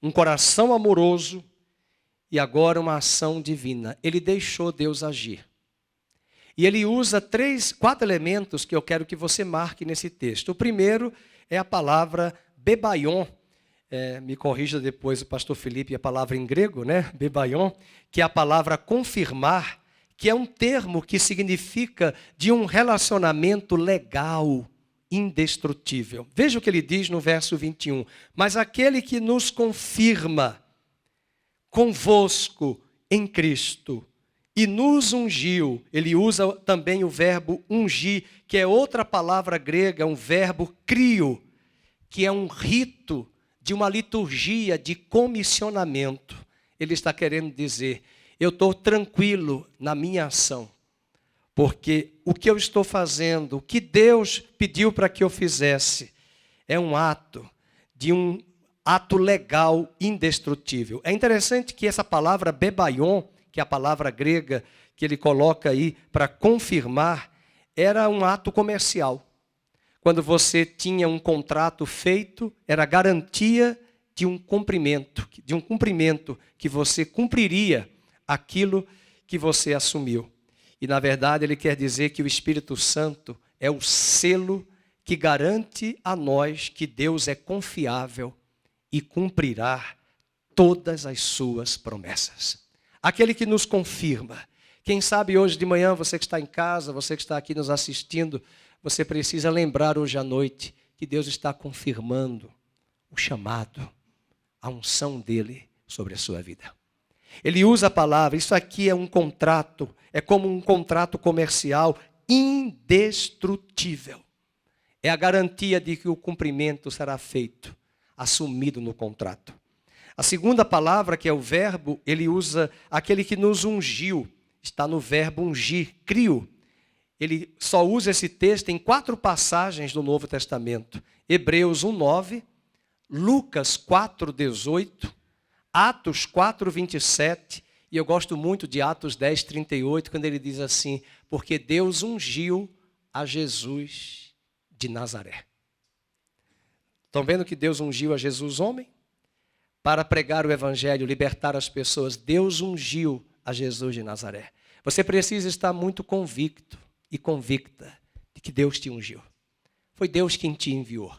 um coração amoroso e agora uma ação divina. Ele deixou Deus agir. E ele usa 4 elementos que eu quero que você marque nesse texto. O primeiro é a palavra bebaion. Me corrija depois o pastor Felipe, a palavra em grego, né? Bebaion, que é a palavra confirmar, que é um termo que significa de um relacionamento legal, indestrutível. Veja o que ele diz no verso 21. Mas aquele que nos confirma convosco em Cristo e nos ungiu, ele usa também o verbo ungir, que é outra palavra grega, um verbo crio, que é um rito de uma liturgia de comissionamento. Ele está querendo dizer, eu estou tranquilo na minha ação, porque o que eu estou fazendo, o que Deus pediu para que eu fizesse, é um ato legal indestrutível. É interessante que essa palavra bebaion, que é a palavra grega que ele coloca aí para confirmar, era um ato comercial. Quando você tinha um contrato feito, era garantia de um cumprimento que você cumpriria aquilo que você assumiu. E, na verdade, ele quer dizer que o Espírito Santo é o selo que garante a nós que Deus é confiável e cumprirá todas as suas promessas. Aquele que nos confirma. Quem sabe hoje de manhã, você que está em casa, você que está aqui nos assistindo, você precisa lembrar hoje à noite que Deus está confirmando o chamado, a unção dele sobre a sua vida. Ele usa a palavra, isso aqui é um contrato, é como um contrato comercial indestrutível. É a garantia de que o cumprimento será feito, assumido no contrato. A segunda palavra, que é o verbo, ele usa aquele que nos ungiu. Está no verbo ungir, crio. Ele só usa esse texto em 4 passagens do Novo Testamento. Hebreus 1:9, Lucas 4:18, Atos 4:27, e eu gosto muito de Atos 10:38, quando ele diz assim, porque Deus ungiu a Jesus de Nazaré. Estão vendo que Deus ungiu a Jesus homem? Para pregar o evangelho, libertar as pessoas, Deus ungiu a Jesus de Nazaré. Você precisa estar muito convicto e convicta de que Deus te ungiu. Foi Deus quem te enviou.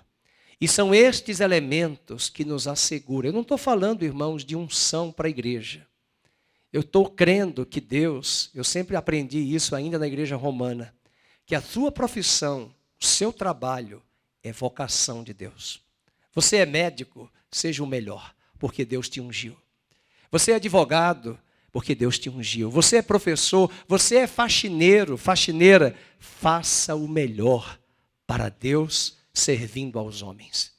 E são estes elementos que nos asseguram. Eu não estou falando, irmãos, de unção para a igreja. Eu estou crendo que Deus, eu sempre aprendi isso ainda na igreja romana, que a sua profissão, o seu trabalho é vocação de Deus. Você é médico, seja o melhor, porque Deus te ungiu. Você é advogado, porque Deus te ungiu. Você é professor, você é faxineiro, faxineira, faça o melhor para Deus, servindo aos homens.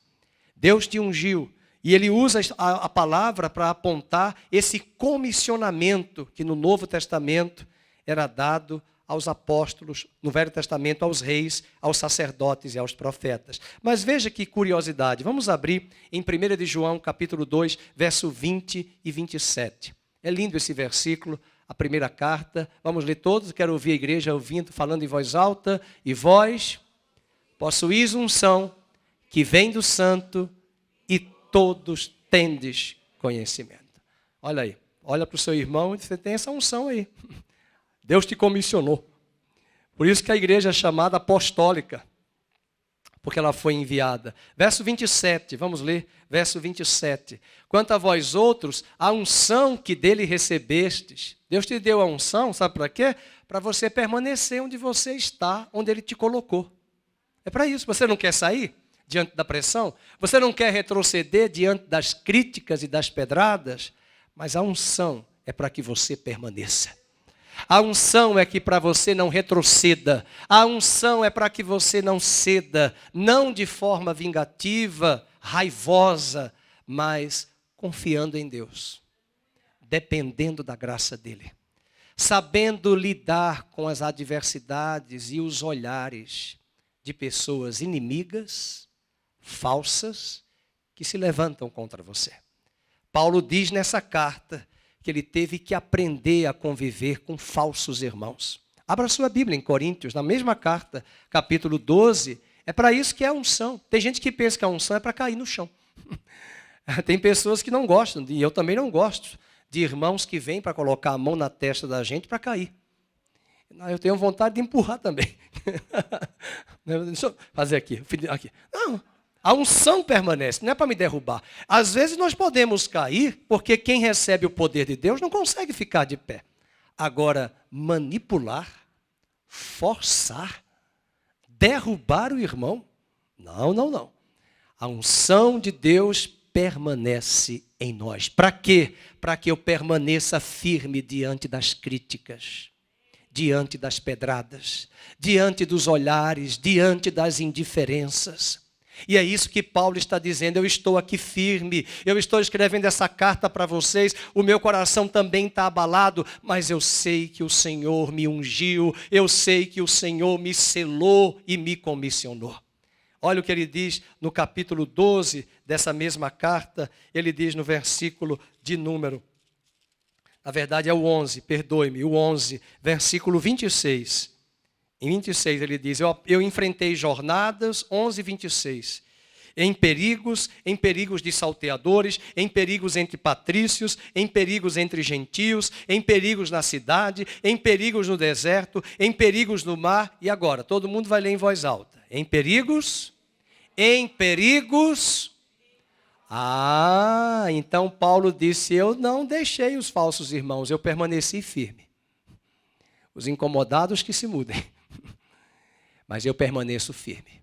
Deus te ungiu e ele usa a palavra para apontar esse comissionamento que no Novo Testamento era dado aos apóstolos, no Velho Testamento aos reis, aos sacerdotes e aos profetas. Mas veja que curiosidade, vamos abrir em 1 de João capítulo 2, verso 20 e 27. É lindo esse versículo, a primeira carta, vamos ler todos, quero ouvir a igreja ouvindo, falando em voz alta, e vós possuís unção que vem do santo e todos tendes conhecimento. Olha aí, olha para o seu irmão e você tem essa unção aí. Deus te comissionou. Por isso que a igreja é chamada apostólica, porque ela foi enviada. Verso 27, vamos ler, verso 27. Quanto a vós outros, a unção que dele recebestes. Deus te deu a unção, sabe para quê? Para você permanecer onde você está, onde ele te colocou. É para isso. Você não quer sair diante da pressão? Você não quer retroceder diante das críticas e das pedradas? Mas a unção é para que você permaneça. A unção é que para você não retroceda. A unção é para que você não ceda, não de forma vingativa, raivosa, mas confiando em Deus, dependendo da graça dele, sabendo lidar com as adversidades e os olhares de pessoas inimigas, falsas, que se levantam contra você. Paulo diz nessa carta que ele teve que aprender a conviver com falsos irmãos. Abra sua Bíblia em Coríntios, na mesma carta, capítulo 12, é para isso que é a unção. Tem gente que pensa que a unção é para cair no chão. Tem pessoas que não gostam, e eu também não gosto, de irmãos que vêm para colocar a mão na testa da gente para cair. Eu tenho vontade de empurrar também. Deixa eu fazer aqui. Não, a unção permanece, não é para me derrubar. Às vezes nós podemos cair, porque quem recebe o poder de Deus não consegue ficar de pé. Agora, manipular, forçar, derrubar o irmão, não. A unção de Deus permanece em nós. Para quê? Para que eu permaneça firme diante das críticas, diante das pedradas, diante dos olhares, diante das indiferenças. E é isso que Paulo está dizendo, eu estou aqui firme, eu estou escrevendo essa carta para vocês, o meu coração também está abalado, mas eu sei que o Senhor me ungiu, eu sei que o Senhor me selou e me comissionou. Olha o que ele diz no capítulo 12 dessa mesma carta, ele diz no versículo de número, na verdade é o 11, perdoe-me, o 11, versículo 26. Em 26 ele diz, eu enfrentei jornadas, 11, 26. Em perigos de salteadores, em perigos entre patrícios, em perigos entre gentios, em perigos na cidade, em perigos no deserto, em perigos no mar. E agora, todo mundo vai ler em voz alta. Em perigos. Então Paulo disse, eu não deixei os falsos irmãos, eu permaneci firme. Os incomodados que se mudem. Mas eu permaneço firme.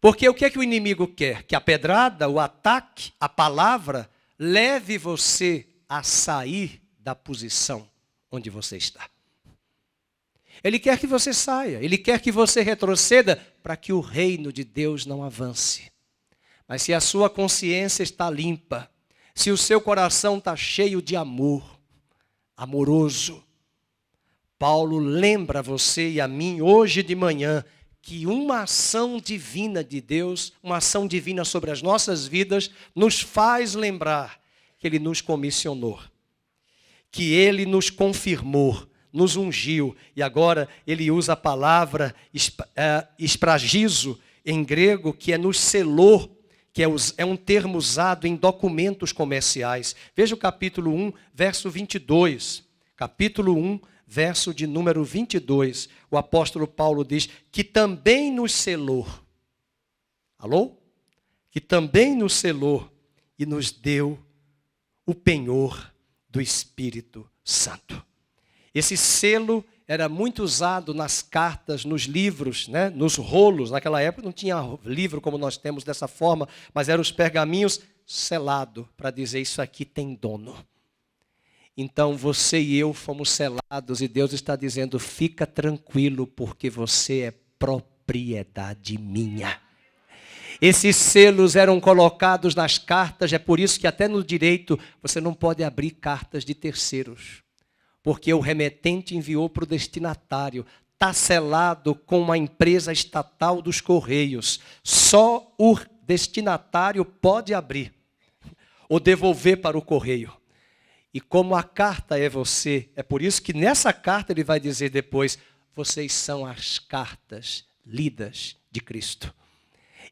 Porque o que é que o inimigo quer? Que a pedrada, o ataque, a palavra, leve você a sair da posição onde você está. Ele quer que você saia, ele quer que você retroceda para que o reino de Deus não avance. Mas se a sua consciência está limpa, se o seu coração está cheio de amor, amoroso, Paulo lembra você e a mim hoje de manhã que uma ação divina de Deus, uma ação divina sobre as nossas vidas, nos faz lembrar que Ele nos comissionou, que Ele nos confirmou, nos ungiu, e agora Ele usa a palavra espragizo em grego, que é nos selou, que é um termo usado em documentos comerciais. Veja o capítulo 1, verso 22. Capítulo 1, verso de número 22, o apóstolo Paulo diz que também nos selou. Alô? Que também nos selou e nos deu o penhor do Espírito Santo. Esse selo era muito usado nas cartas, nos livros, né? Nos rolos. Naquela época não tinha livro como nós temos dessa forma, mas eram os pergaminhos selados para dizer isso aqui tem dono. Então você e eu fomos selados e Deus está dizendo, fica tranquilo porque você é propriedade minha. Esses selos eram colocados nas cartas, é por isso que até no direito você não pode abrir cartas de terceiros. Porque o remetente enviou para o destinatário, está selado com uma empresa estatal dos Correios. Só o destinatário pode abrir ou devolver para o correio. E como a carta é você, é por isso que nessa carta ele vai dizer depois, vocês são as cartas lidas de Cristo.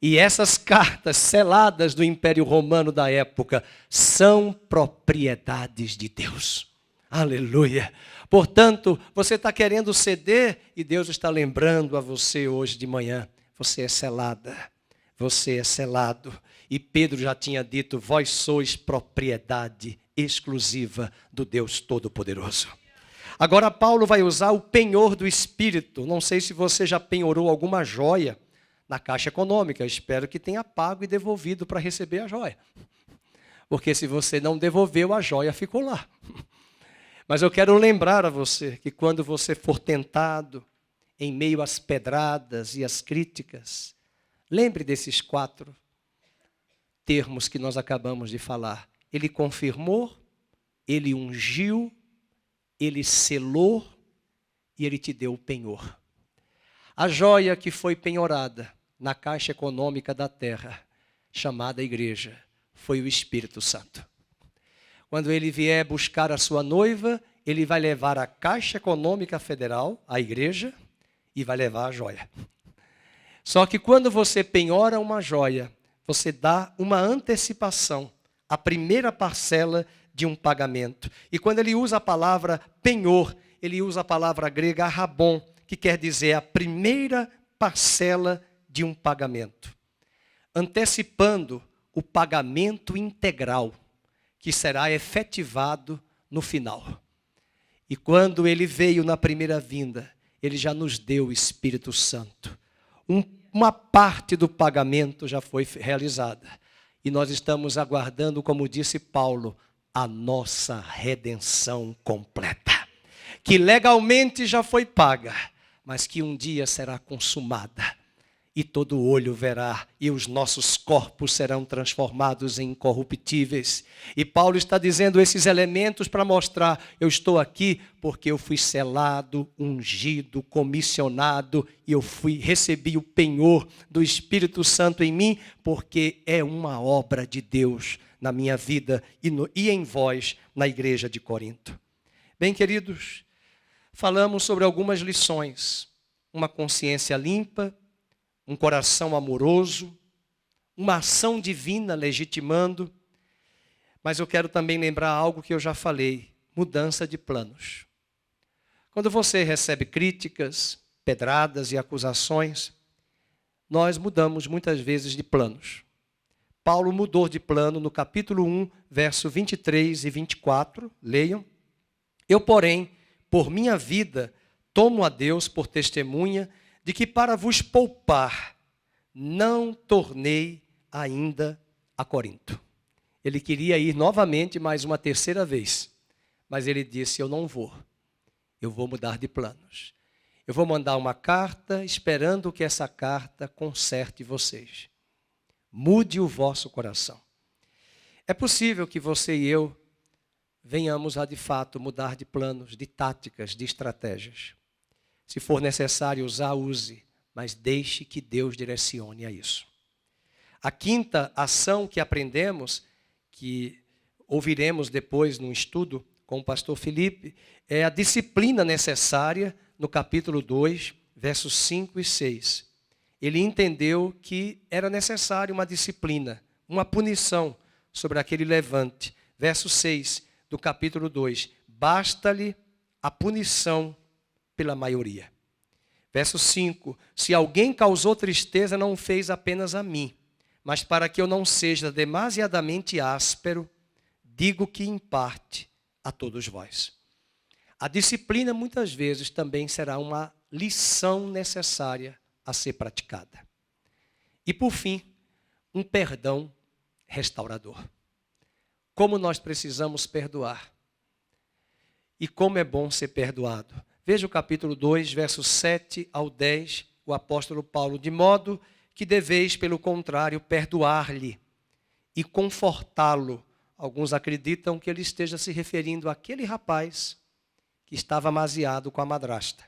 E essas cartas seladas do Império Romano da época são propriedades de Deus. Aleluia. Portanto, você está querendo ceder e Deus está lembrando a você hoje de manhã, você é selada, você é selado. E Pedro já tinha dito, vós sois propriedade exclusiva do Deus Todo-Poderoso. Agora Paulo vai usar o penhor do Espírito. Não sei se você já penhorou alguma joia na Caixa Econômica. Eu espero que tenha pago e devolvido para receber a joia. Porque se você não devolveu, a joia ficou lá. Mas eu quero lembrar a você que quando você for tentado, em meio às pedradas e às críticas, lembre desses 4 termos que nós acabamos de falar. Ele confirmou, ele ungiu, ele selou e ele te deu o penhor. A joia que foi penhorada na Caixa Econômica da terra, chamada igreja, foi o Espírito Santo. Quando ele vier buscar a sua noiva, ele vai levar a Caixa Econômica Federal, a igreja, e vai levar a joia. Só que quando você penhora uma joia, você dá uma antecipação, a primeira parcela de um pagamento. E quando ele usa a palavra penhor, ele usa a palavra grega arrabon, que quer dizer a primeira parcela de um pagamento. Antecipando o pagamento integral, que será efetivado no final. E quando ele veio na primeira vinda, ele já nos deu o Espírito Santo. Uma parte do pagamento já foi realizada. E nós estamos aguardando, como disse Paulo, a nossa redenção completa. Que legalmente já foi paga, mas que um dia será consumada. E todo olho verá, e os nossos corpos serão transformados em incorruptíveis. E Paulo está dizendo esses elementos para mostrar, eu estou aqui porque eu fui selado, ungido, comissionado, e recebi o penhor do Espírito Santo em mim, porque é uma obra de Deus na minha vida e em vós, na igreja de Corinto. Bem, queridos, falamos sobre algumas lições. uma consciência limpa, um coração amoroso, uma ação divina legitimando. Mas eu quero também lembrar algo que eu já falei: mudança de planos. Quando você recebe críticas, pedradas e acusações, nós mudamos muitas vezes de planos. Paulo mudou de plano no capítulo 1, verso 23 e 24. Leiam. Eu, porém, por minha vida, tomo a Deus por testemunha de que para vos poupar, não tornei ainda a Corinto. Ele queria ir novamente mais uma terceira vez, mas ele disse: eu não vou, eu vou mudar de planos. Eu vou mandar uma carta esperando que essa carta conserte vocês. Mude o vosso coração. É possível que você e eu venhamos a, de fato, mudar de planos, de táticas, de estratégias. Se for necessário usar, use, mas deixe que Deus direcione a isso. A quinta ação que aprendemos, que ouviremos depois no estudo com o pastor Felipe, é a disciplina necessária no capítulo 2, versos 5 e 6. Ele entendeu que era necessário uma disciplina, uma punição sobre aquele levante. Verso 6 do capítulo 2. Basta-lhe a punição pela maioria. Verso 5. Se alguém causou tristeza, não o fez apenas a mim, mas para que eu não seja demasiadamente áspero, digo que em parte a todos vós. A disciplina muitas vezes também será uma lição necessária a ser praticada. E por fim, um perdão restaurador. Como nós precisamos perdoar. E como é bom ser perdoado. Veja o capítulo 2, versos 7 ao 10, o apóstolo Paulo: de modo que deveis, pelo contrário, perdoar-lhe e confortá-lo. Alguns acreditam que ele esteja se referindo àquele rapaz que estava amaziado com a madrasta,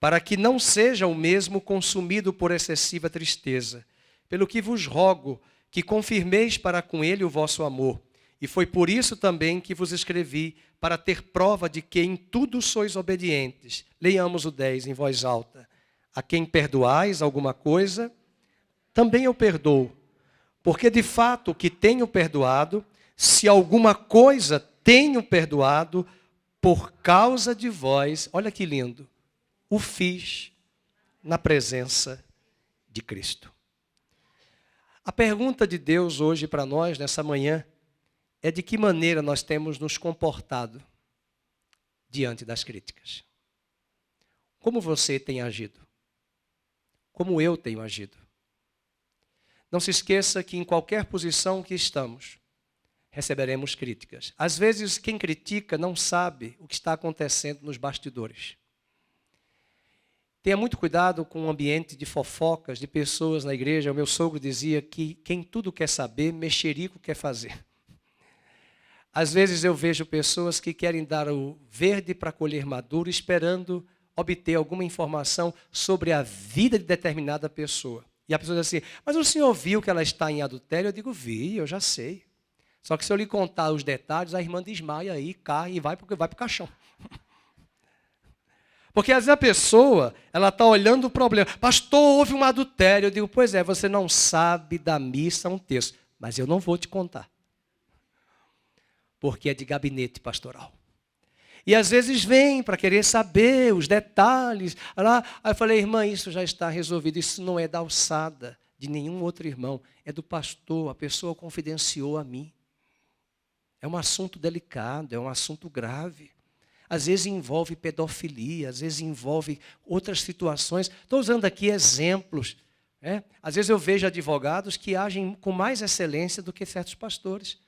para que não seja o mesmo consumido por excessiva tristeza. Pelo que vos rogo que confirmeis para com ele o vosso amor. E foi por isso também que vos escrevi, para ter prova de que em tudo sois obedientes. Leiamos o 10 em voz alta. A quem perdoais alguma coisa, também eu perdoo. Porque de fato o que tenho perdoado, se alguma coisa tenho perdoado, por causa de vós, olha que lindo, o fiz na presença de Cristo. A pergunta de Deus hoje para nós, nessa manhã, é de que maneira nós temos nos comportado diante das críticas. Como você tem agido? Como eu tenho agido? Não se esqueça que em qualquer posição que estamos, receberemos críticas. Às vezes, quem critica não sabe o que está acontecendo nos bastidores. Tenha muito cuidado com o ambiente de fofocas, de pessoas na igreja. O meu sogro dizia que quem tudo quer saber, mexerico quer fazer. Às vezes eu vejo pessoas que querem dar o verde para colher maduro, esperando obter alguma informação sobre a vida de determinada pessoa. E a pessoa diz assim: mas o senhor viu que ela está em adultério? Eu digo: vi, eu já sei. Só que se eu lhe contar os detalhes, a irmã desmaia aí, cai e vai para o caixão. Porque às vezes a pessoa, ela está olhando o problema. Pastor, houve um adultério. Eu digo: pois é, você não sabe da missa um texto. Mas eu não vou te contar. Porque é de gabinete pastoral. E às vezes vem para querer saber os detalhes. Aí eu falei: irmã, isso já está resolvido. Isso não é da alçada de nenhum outro irmão. É do pastor, a pessoa confidenciou a mim. É um assunto delicado, é um assunto grave. Às vezes envolve pedofilia, às vezes envolve outras situações. Estou usando aqui exemplos. Às vezes eu vejo advogados que agem com mais excelência do que certos pastores.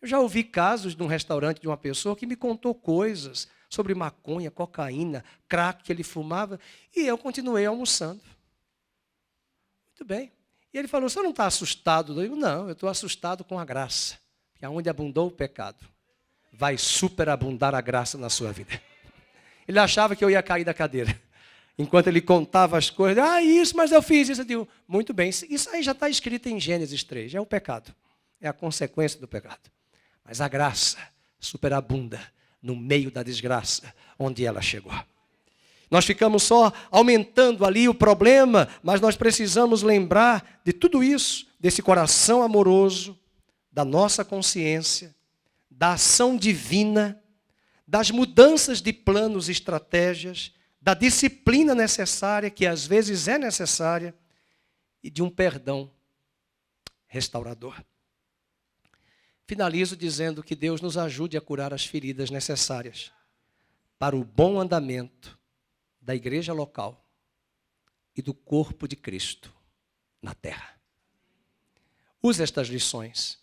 Eu já ouvi casos de um restaurante de uma pessoa que me contou coisas sobre maconha, cocaína, crack que ele fumava, e eu continuei almoçando. Muito bem. E ele falou: você não está assustado? Eu digo: não, eu estou assustado com a graça. Que aonde abundou o pecado, vai superabundar a graça na sua vida. Ele achava que eu ia cair da cadeira. Enquanto ele contava as coisas: isso, mas eu fiz isso. Eu digo: muito bem, isso aí já está escrito em Gênesis 3, é o pecado. É a consequência do pecado. Mas a graça superabunda no meio da desgraça onde ela chegou. Nós ficamos só aumentando ali o problema, mas nós precisamos lembrar de tudo isso, desse coração amoroso, da nossa consciência, da ação divina, das mudanças de planos e estratégias, da disciplina necessária, que às vezes é necessária, e de um perdão restaurador. Finalizo dizendo que Deus nos ajude a curar as feridas necessárias para o bom andamento da igreja local e do corpo de Cristo na terra. Use estas lições.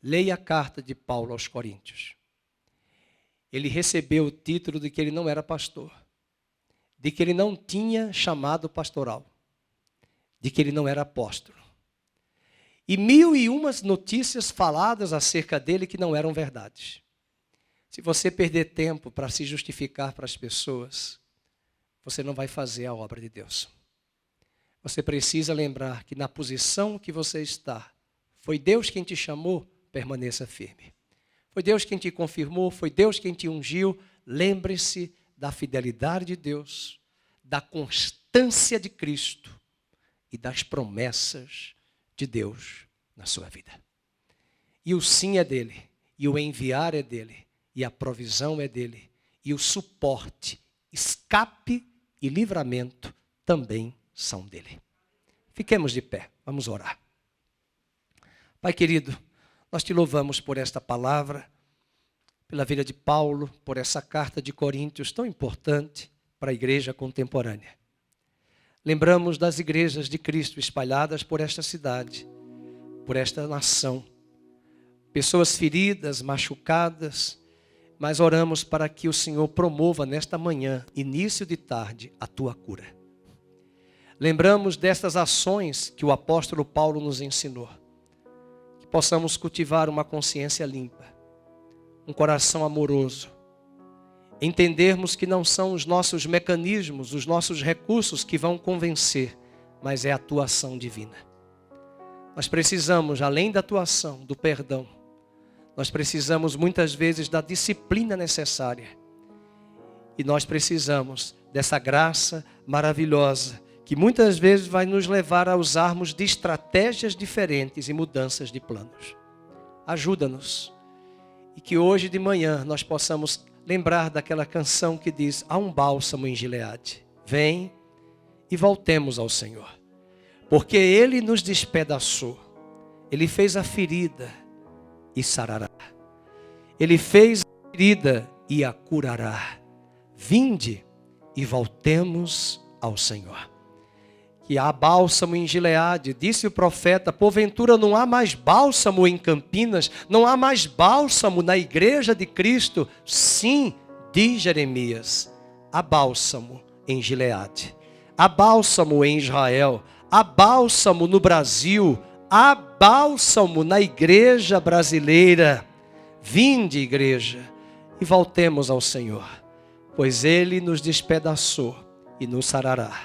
Leia a carta de Paulo aos Coríntios. Ele recebeu o título de que ele não era pastor, de que ele não tinha chamado pastoral, de que ele não era apóstolo. E 1001 notícias faladas acerca dele que não eram verdades. Se você perder tempo para se justificar para as pessoas, você não vai fazer a obra de Deus. Você precisa lembrar que na posição que você está, foi Deus quem te chamou, permaneça firme. Foi Deus quem te confirmou, foi Deus quem te ungiu. Lembre-se da fidelidade de Deus, da constância de Cristo e das promessas de Deus na sua vida. E o sim é dele, e o enviar é dele, e a provisão é dele, e o suporte, escape e livramento também são dele. Fiquemos de pé, vamos orar. Pai querido, nós te louvamos por esta palavra, pela vida de Paulo, por essa carta de Coríntios tão importante para a igreja contemporânea. Lembramos das igrejas de Cristo espalhadas por esta cidade, por esta nação. Pessoas feridas, machucadas, mas oramos para que o Senhor promova nesta manhã, início de tarde, a tua cura. Lembramos destas ações que o apóstolo Paulo nos ensinou. Que possamos cultivar uma consciência limpa, um coração amoroso. Entendermos que não são os nossos mecanismos, os nossos recursos que vão convencer, mas é a tua ação divina. Nós precisamos, além da tua ação, do perdão, nós precisamos muitas vezes da disciplina necessária. E nós precisamos dessa graça maravilhosa, que muitas vezes vai nos levar a usarmos de estratégias diferentes e mudanças de planos. Ajuda-nos. E que hoje de manhã nós possamos lembrar daquela canção que diz: há um bálsamo em Gileade. Vem e voltemos ao Senhor. Porque Ele nos despedaçou. Ele fez a ferida e sarará. Ele fez a ferida e a curará. Vinde e voltemos ao Senhor. Que há bálsamo em Gileade, disse o profeta, porventura não há mais bálsamo em Campinas, não há mais bálsamo na igreja de Cristo. Sim, diz Jeremias, há bálsamo em Gileade, há bálsamo em Israel, há bálsamo no Brasil, há bálsamo na igreja brasileira. Vinde, igreja, e voltemos ao Senhor, pois Ele nos despedaçou e nos sarará.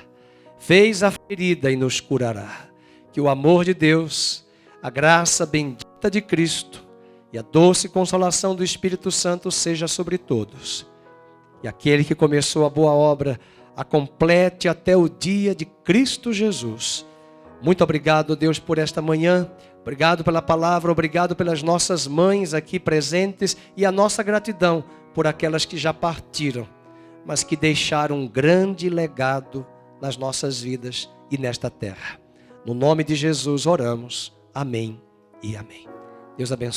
Fez a ferida e nos curará. Que o amor de Deus, a graça bendita de Cristo e a doce consolação do Espírito Santo seja sobre todos. E aquele que começou a boa obra, a complete até o dia de Cristo Jesus. Muito obrigado, Deus, por esta manhã. Obrigado pela palavra, obrigado pelas nossas mães aqui presentes e a nossa gratidão por aquelas que já partiram, mas que deixaram um grande legado nas nossas vidas e nesta terra. No nome de Jesus oramos. Amém e amém. Deus abençoe.